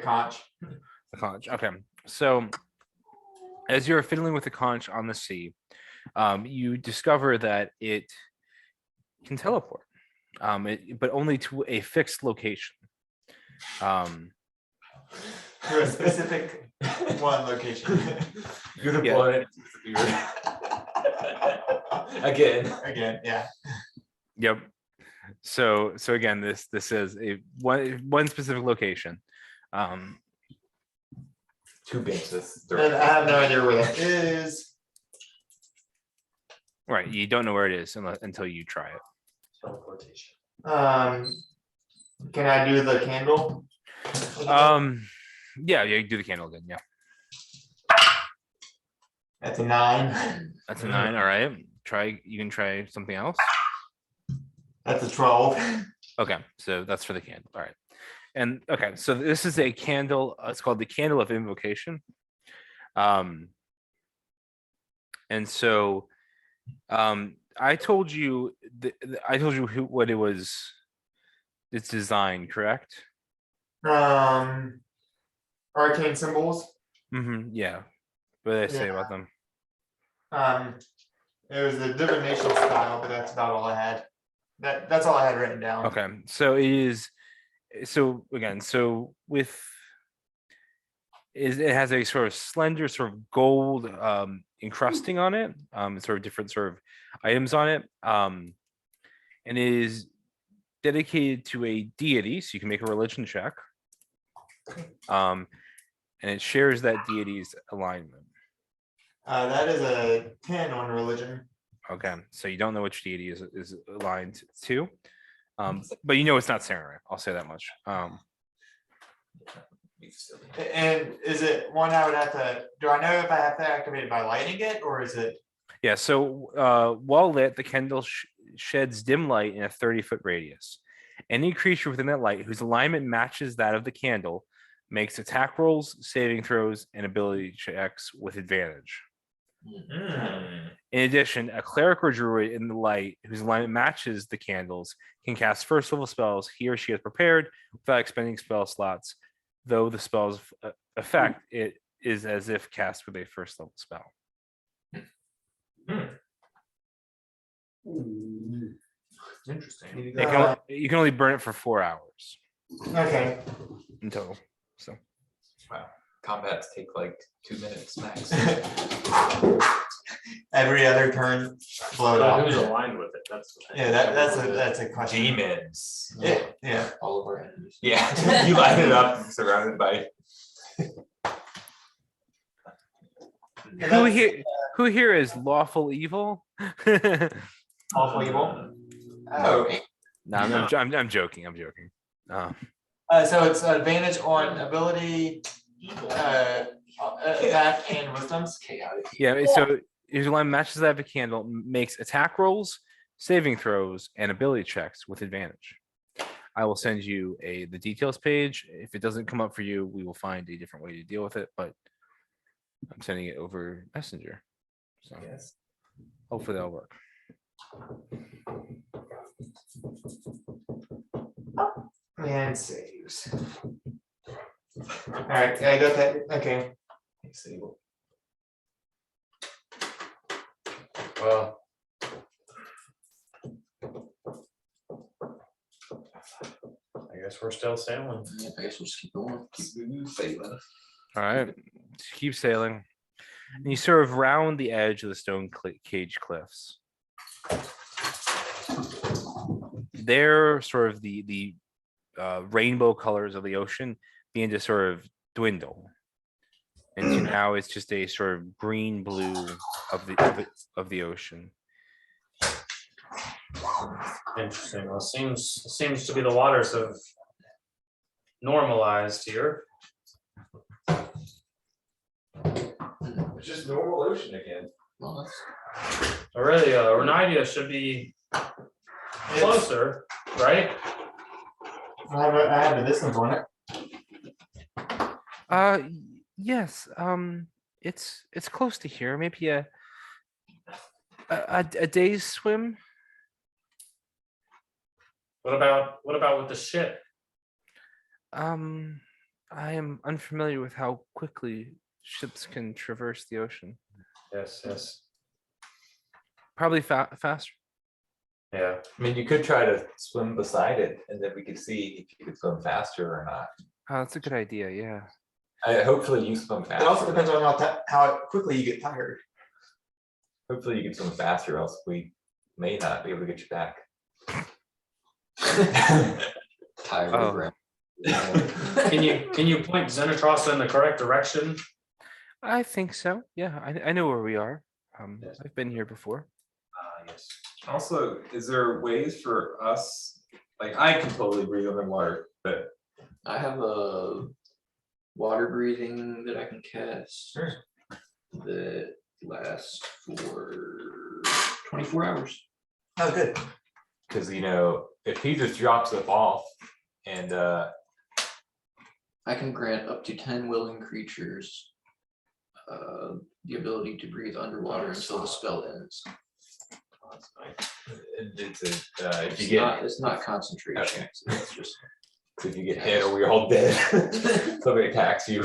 conch. The conch, okay, so as you're fiddling with the conch on the sea, you discover that it can teleport, but only to a fixed location. To a specific one location. You're the Yeah. planet. Again. Again, yeah. Yep. So again, this is a one specific location. Two benches. And I have no idea where that is. Right, you don't know where it is until you try it. Teleportation. Can I do the candle? Yeah, you can do the candle again. Yeah, That's a 9. that's a 9. All right, you can try something else. That's a 12. Okay, so that's for the candle. All right, and okay, so this is a candle. It's called the candle of invocation. And so, I told you, what it was. It's designed, correct? Arcane symbols. Yeah. What did I say Yeah. about them? It was the divination style, but that's about all I had. That's all I had written down. Okay, so it is. So again, it has a sort of slender sort of gold encrusting on it, sort of different sort of items on it, and it is dedicated to a deity, so you can make a religion check, and it shares that deity's alignment. That is a 10 on religion. Okay, so you don't know which deity is aligned to, but you know it's not Samurai. I'll say that much. And is it one I would have to, do I know if I have to activate it by lighting it, or is it? Yeah, so while lit, the candle sheds dim light in a 30-foot radius. Any creature within that light whose alignment matches that of the candle makes attack rolls, saving throws, and ability checks with advantage. In addition, a cleric or druid in the light whose alignment matches the candles can cast first level spells he or she has prepared without expending spell slots, though the spell's effect it is as if cast with a first level spell. Interesting. You can only burn it for 4 hours Okay. in total. So Combats take like 2 minutes max. Every other turn, blow it So who's off. aligned with it? That's. the thing. Yeah, that's a question. Demons. Yeah. All of our enemies. Yeah, you light it up, surrounded by. who here is lawful evil? Awful evil. Oh. No, I'm joking. I'm joking. So it's advantage on ability, attack and wisdoms. Chaotic. Yeah, so his line matches that of a candle, makes attack rolls, saving throws, and ability checks with advantage. I will send you the details page. If it doesn't come up for you, we will find a different way to deal with it, but I'm sending it over Messenger. So Yes. hopefully that'll work. And saves. Alright, I got that, okay. Well. I guess we're still sailing. Yeah, I guess we'll just keep going, keep moving, sailing. All right, just keep sailing. And you sort of round the edge of the stone cage cliffs. They're sort of the rainbow colors of the ocean begin to sort of dwindle. And so now it's just a sort of green blue of the ocean. Interesting. Well, seems to be the waters have normalized here. It's just normal ocean again. Well, that's Aurelia, Ornidia should be closer, right? I have a distance on it. Yes. It's close to here. Maybe a day's swim. What about with the ship? I am unfamiliar with how quickly ships can traverse the ocean. Yes. Probably faster. Yeah. I mean, you could try to swim beside it, and then we could see if you could swim faster or not. Oh, that's a good idea. Yeah. Hopefully you swim It faster. also depends on how quickly you get tired. Hopefully you can swim faster, else we may not be able to get you back. tired Oh. of ground. Can you point Xenotrossa in the correct direction? I think so. Yeah, I know where we are. Yes. I've been here before. Yes. Also, is there ways for us, like I can totally breathe underwater, but I have a water breathing that I can cast that lasts for 24 hours. Oh, good. because if he just drops it off and I can grant up to 10 willing creatures the ability to breathe underwater until the spell ends. That's nice. if you get It's not concentration. Okay. It's just if you get hit or we're all dead, somebody attacks you.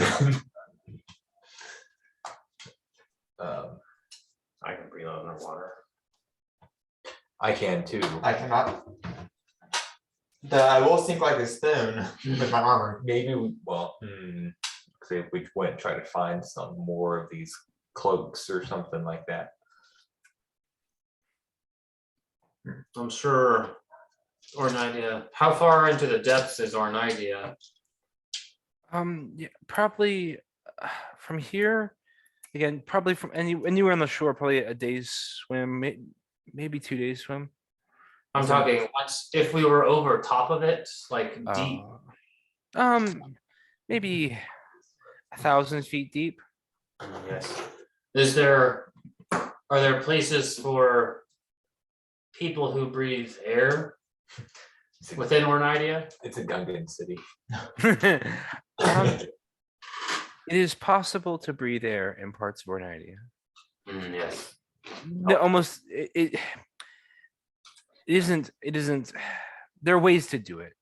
I can breathe underwater. I can too. I cannot. I will sink like a stone with my armor. Maybe if we went and try to find some more of these cloaks or something like that. I'm sure Ornidia. How far into the depths is Ornidia? Yeah, probably from here. Again, probably from anywhere on the shore. Probably a day's swim, maybe 2 days swim. I'm talking if we were over top of it, like deep. Maybe 1,000 feet deep. Yes. Are there places for people who breathe air? within Ornidia? It's a Gungan city. Um, It is possible to breathe air in parts of Ornidia. Yes. Almost, it isn't, there are ways to do it.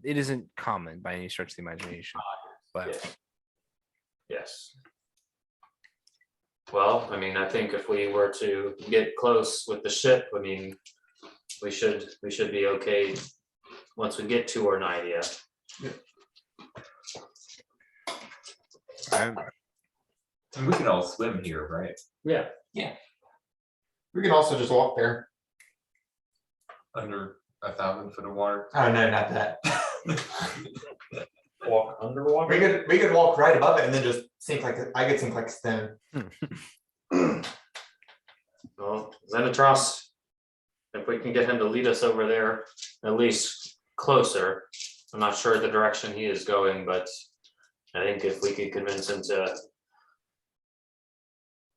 It isn't common by any stretch of the imagination, but Yes. Yes. Well, I mean, I think if we were to get close with the ship, I mean, we should be okay once we get to Ornidia. I'm- And we can all swim here, right? Yeah. We can also just walk there. Under 1,000 foot of water. Oh, no, not that. Walk underwater. We could walk right above it and then just sink like, I could sink like a stone. Well, Zenitros, if we can get him to lead us over there, at least closer. I'm not sure the direction he is going, but I think if we could convince him to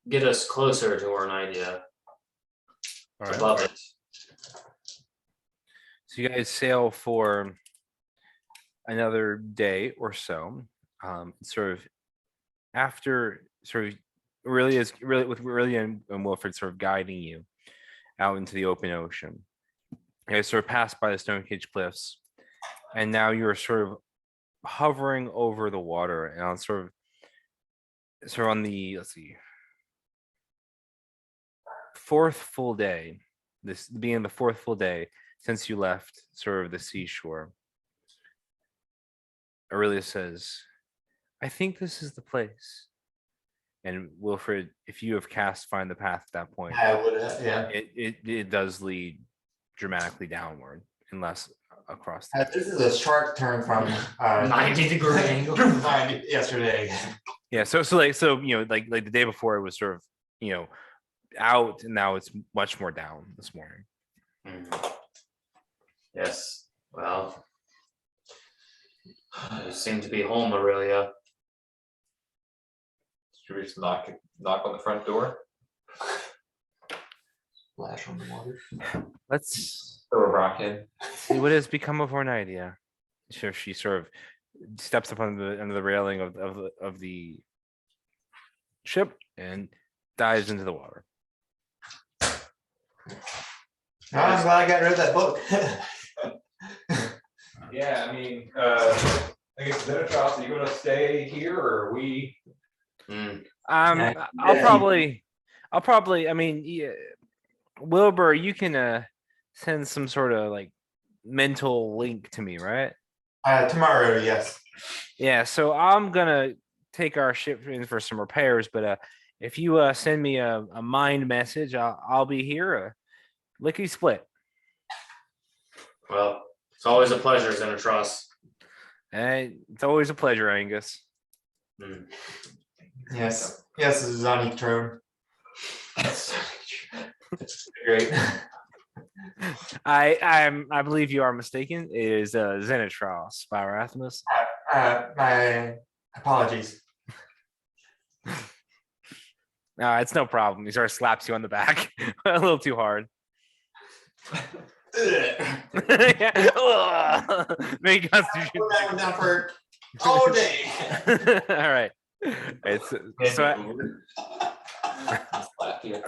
get us closer to Ornidia, all right. above it. So you guys sail for another day or so. Sort of after sort of really is really with really and Wilfred sort of guiding you out into the open ocean. You guys sort of pass by the Stone Cage Cliffs, and now you're sort of hovering over the water and on sort of on the, let's see, fourth full day, this being the fourth full day since you left sort of the seashore. Aurelia says, I think this is the place. And Wilfred, if you have cast Find the Path at that point, I would, yeah. it does lead dramatically downward, unless across. The This is a sharp turn from 90-degree angle. 90 yesterday. Yeah, so you know, like the day before it was sort of, you know, out, and now it's much more down this morning. Yes, well. You seem to be home, Aurelia. Should we just knock on the front door? Splash on the water. Let's Throw a rock in. see what has become of Ornidia. So she sort of steps up under the railing of the ship and dives into the water. I'm glad I got rid of that book. Yeah, I mean, I guess Zenitros, are you gonna stay here or are we? I'll probably, I mean, yeah, Wilbur, you can send some sort of like mental link to me, right? Tomorrow, yes. Yeah, so I'm gonna take our ship in for some repairs, but if you send me a mind message, I'll be here. Lickety split. Well, it's always a pleasure, Zenitros. And it's always a pleasure, Angus. Yes. Yes, Zani Trone. Great. I believe you are mistaken. It is Zenitros by Rasmus. My apologies. No, it's no problem. He sort of slaps you on the back a little too hard. Yeah. Make Constitution. Put that one down for all day. All right. It's so Slap you.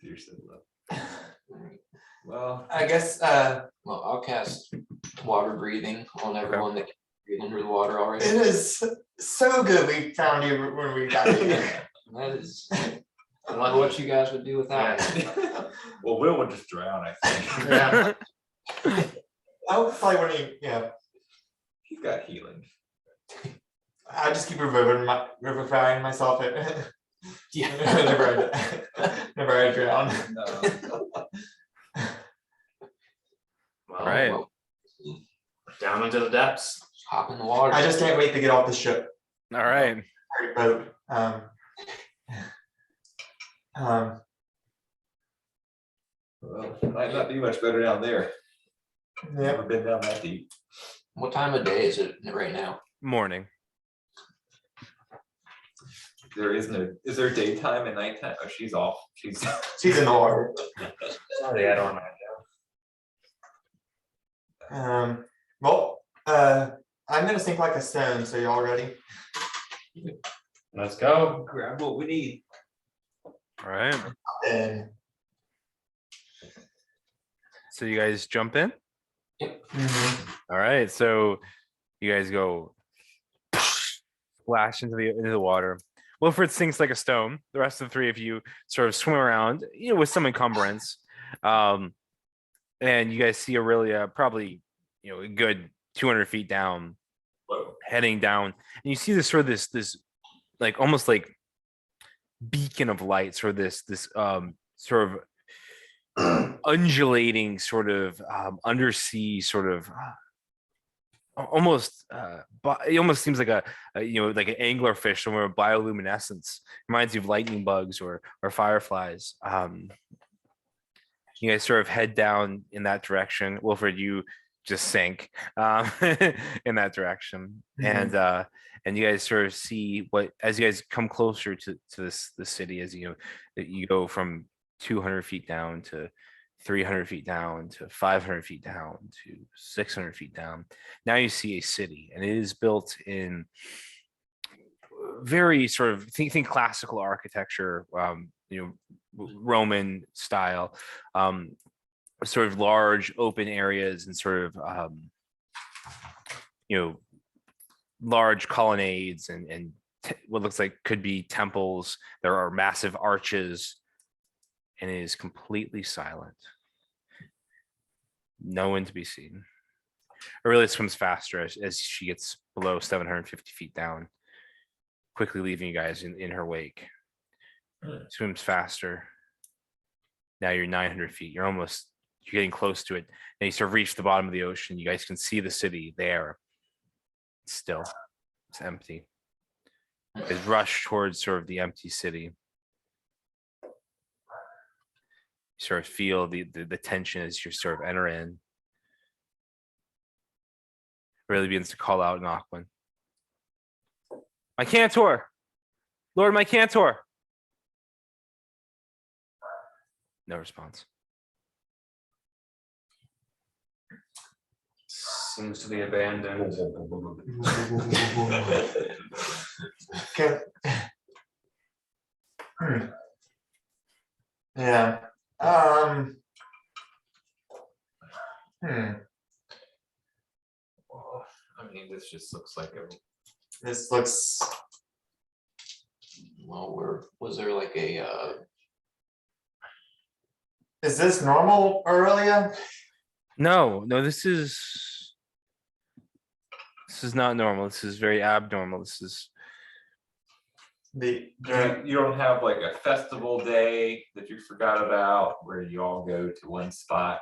You're so low. Well, I guess Well, I'll cast water breathing on everyone that can breathe under the water it already. is so good we found you when we got here. That is, I don't know what you guys would do without me. well, Will would just drown, I think. Yeah. I would probably want to, yeah. He's got healing. I just keep reviving myself whenever I drown. Well, right. down into the depths. Hop in the water. I just can't wait to get off the ship. all right. Sorry, boat. Well, might not be much better down there. Yep. Never been down that deep. What time of day is it right now? Morning. Is there daytime and nighttime? Oh, she's off. She's She's in the water. Sorry, I don't know. Well, I'm gonna sink like a stone, so y'all ready? Let's go. Grab what we need. All right. And So you guys jump in. mhm, All right. So you guys go splash into the water. Wilfred sinks like a stone. The rest of the three of you sort of swim around, with some encumbrance. And you guys see Aurelia probably, a good 200 feet down, heading down, and you see this sort of this like almost like beacon of lights, or this sort of undulating sort of undersea sort of almost but it almost seems like like an anglerfish somewhere with bioluminescence. Reminds you of lightning bugs or fireflies. You guys sort of head down in that direction. Wilfred, you just sank in that direction. And you guys sort of see what, as you guys come closer to the city, as you go from 200 feet down to 300 feet down to 500 feet down to 600 feet down. Now you see a city, and it is built in very sort of think classical architecture, Roman style, sort of large open areas and sort of large colonnades and what looks like could be temples. There are massive arches, and it is completely silent. No one to be seen. Aurelia swims faster as she gets below 750 feet down, quickly leaving you guys in her wake. Swims faster. Now you're 900 feet. You're getting close to it. And you sort of reach the bottom of the ocean. You guys can see the city there. Still, it's empty. It's rushed towards sort of the empty city. You sort of feel the tension as you sort of enter in. Really begins to call out in Aquan. My Cantor! Lord, my Cantor! No response. Seems to be abandoned. okay. Yeah. Well, I mean, this just looks like a. This looks. Well, was there like a, Is this normal, Aurelia? No, this is not normal. This is very abnormal. This is You don't have like a festival day that you forgot about where you all go to one spot.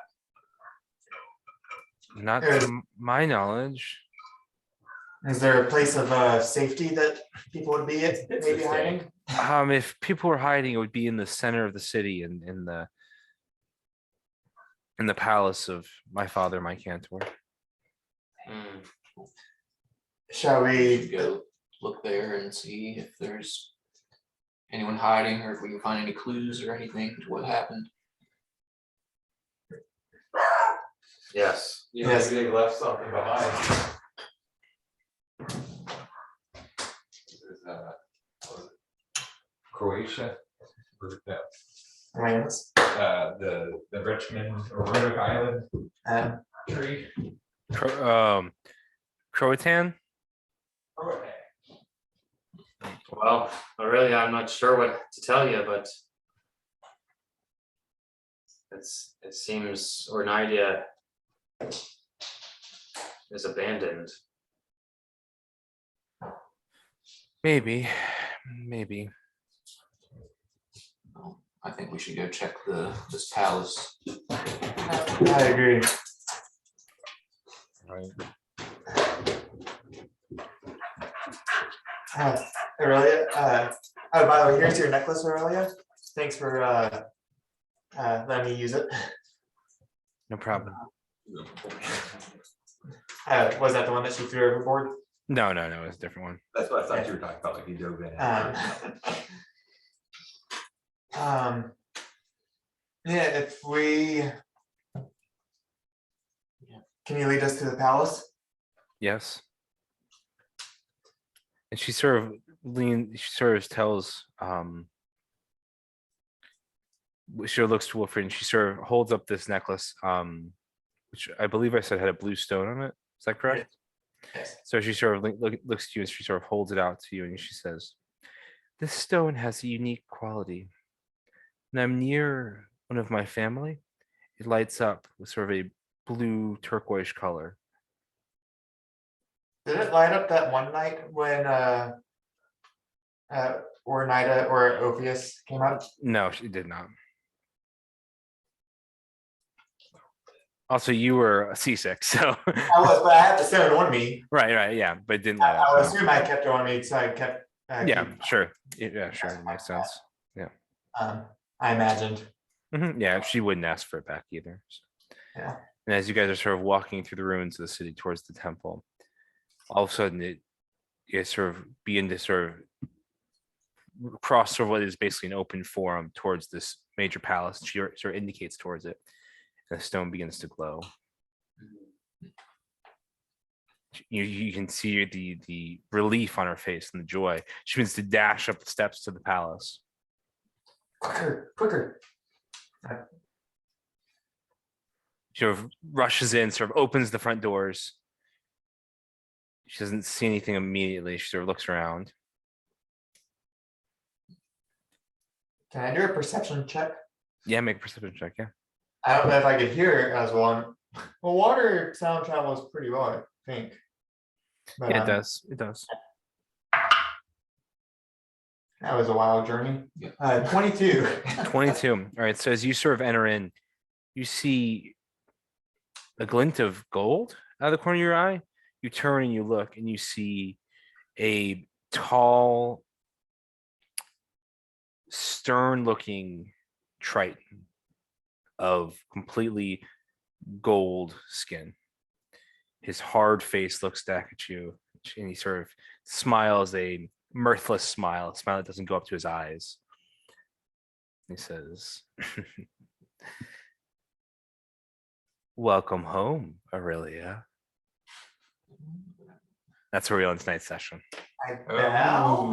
not Yes. to my knowledge. Is there a place of safety that people would be at, It's maybe a hiding? If people were hiding, it would be in the center of the city, in the palace of my father, my Cantor. Hmm. Shall we we? go look there and see if there's anyone hiding or if we can find any clues or anything to what happened? Yes. Yes. They left something behind. This is, what was it? Croatia. No, Rams? the Richmond or Roanoke Island tree. Croatan. Well, I'm not sure what to tell you, but it seems Ornidia is abandoned. Maybe. Well, I think we should go check this palace. I agree. Right. Aurelia, oh, by the way, here's your necklace, Aurelia. Thanks for letting me use it. No problem. Was that the one that she threw overboard? No, it's a different one. That's what I thought you were talking about, like you dove in. Yeah, if we Can you lead us to the palace? Yes. And she sort of tells, she sort of looks to Wilfred and she sort of holds up this necklace, which I believe I said had a blue stone on it. Is that correct? Yes. So she sort of looks to you and she sort of holds it out to you and she says, "This stone has a unique quality. When I'm near one of my family, it lights up with sort of a blue turquoise color." Did it light up that one night when or Nida or Ophius came out? No, she did not. Also, you were seasick, so I was, but I had the stone on me. right, yeah, but it didn't light I would up. assume I kept it on me, so I kept. Yeah, keep- sure. Yeah, sure, it makes sense. I imagined. Yeah, she wouldn't ask for it back either. So. Yeah. And as you guys are sort of walking through the ruins of the city towards the temple, all of a sudden you guys sort of begin to sort of cross over what is basically an open forum towards this major palace. She sort of indicates towards it, and the stone begins to glow. You can see the relief on her face and the joy. She begins to dash up the steps to the palace. Quicker. She sort of rushes in, sort of opens the front doors. She doesn't see anything immediately. She sort of looks around. Can I do a perception check? Yeah, make a perception check. Yeah. I don't know if I could hear it as well. Well, water sound travels pretty well, I think. But, Yeah, it does. It does. That was a wild journey. Yeah. 22. 22. All right. So as you sort of enter in, you see a glint of gold out of the corner of your eye. You turn and you look and you see a tall, stern looking Triton of completely gold skin. His hard face looks back at you and he sort of smiles a mirthless smile, a smile that doesn't go up to his eyes. He says, "Welcome home, Aurelia." That's where we end tonight's session. Now.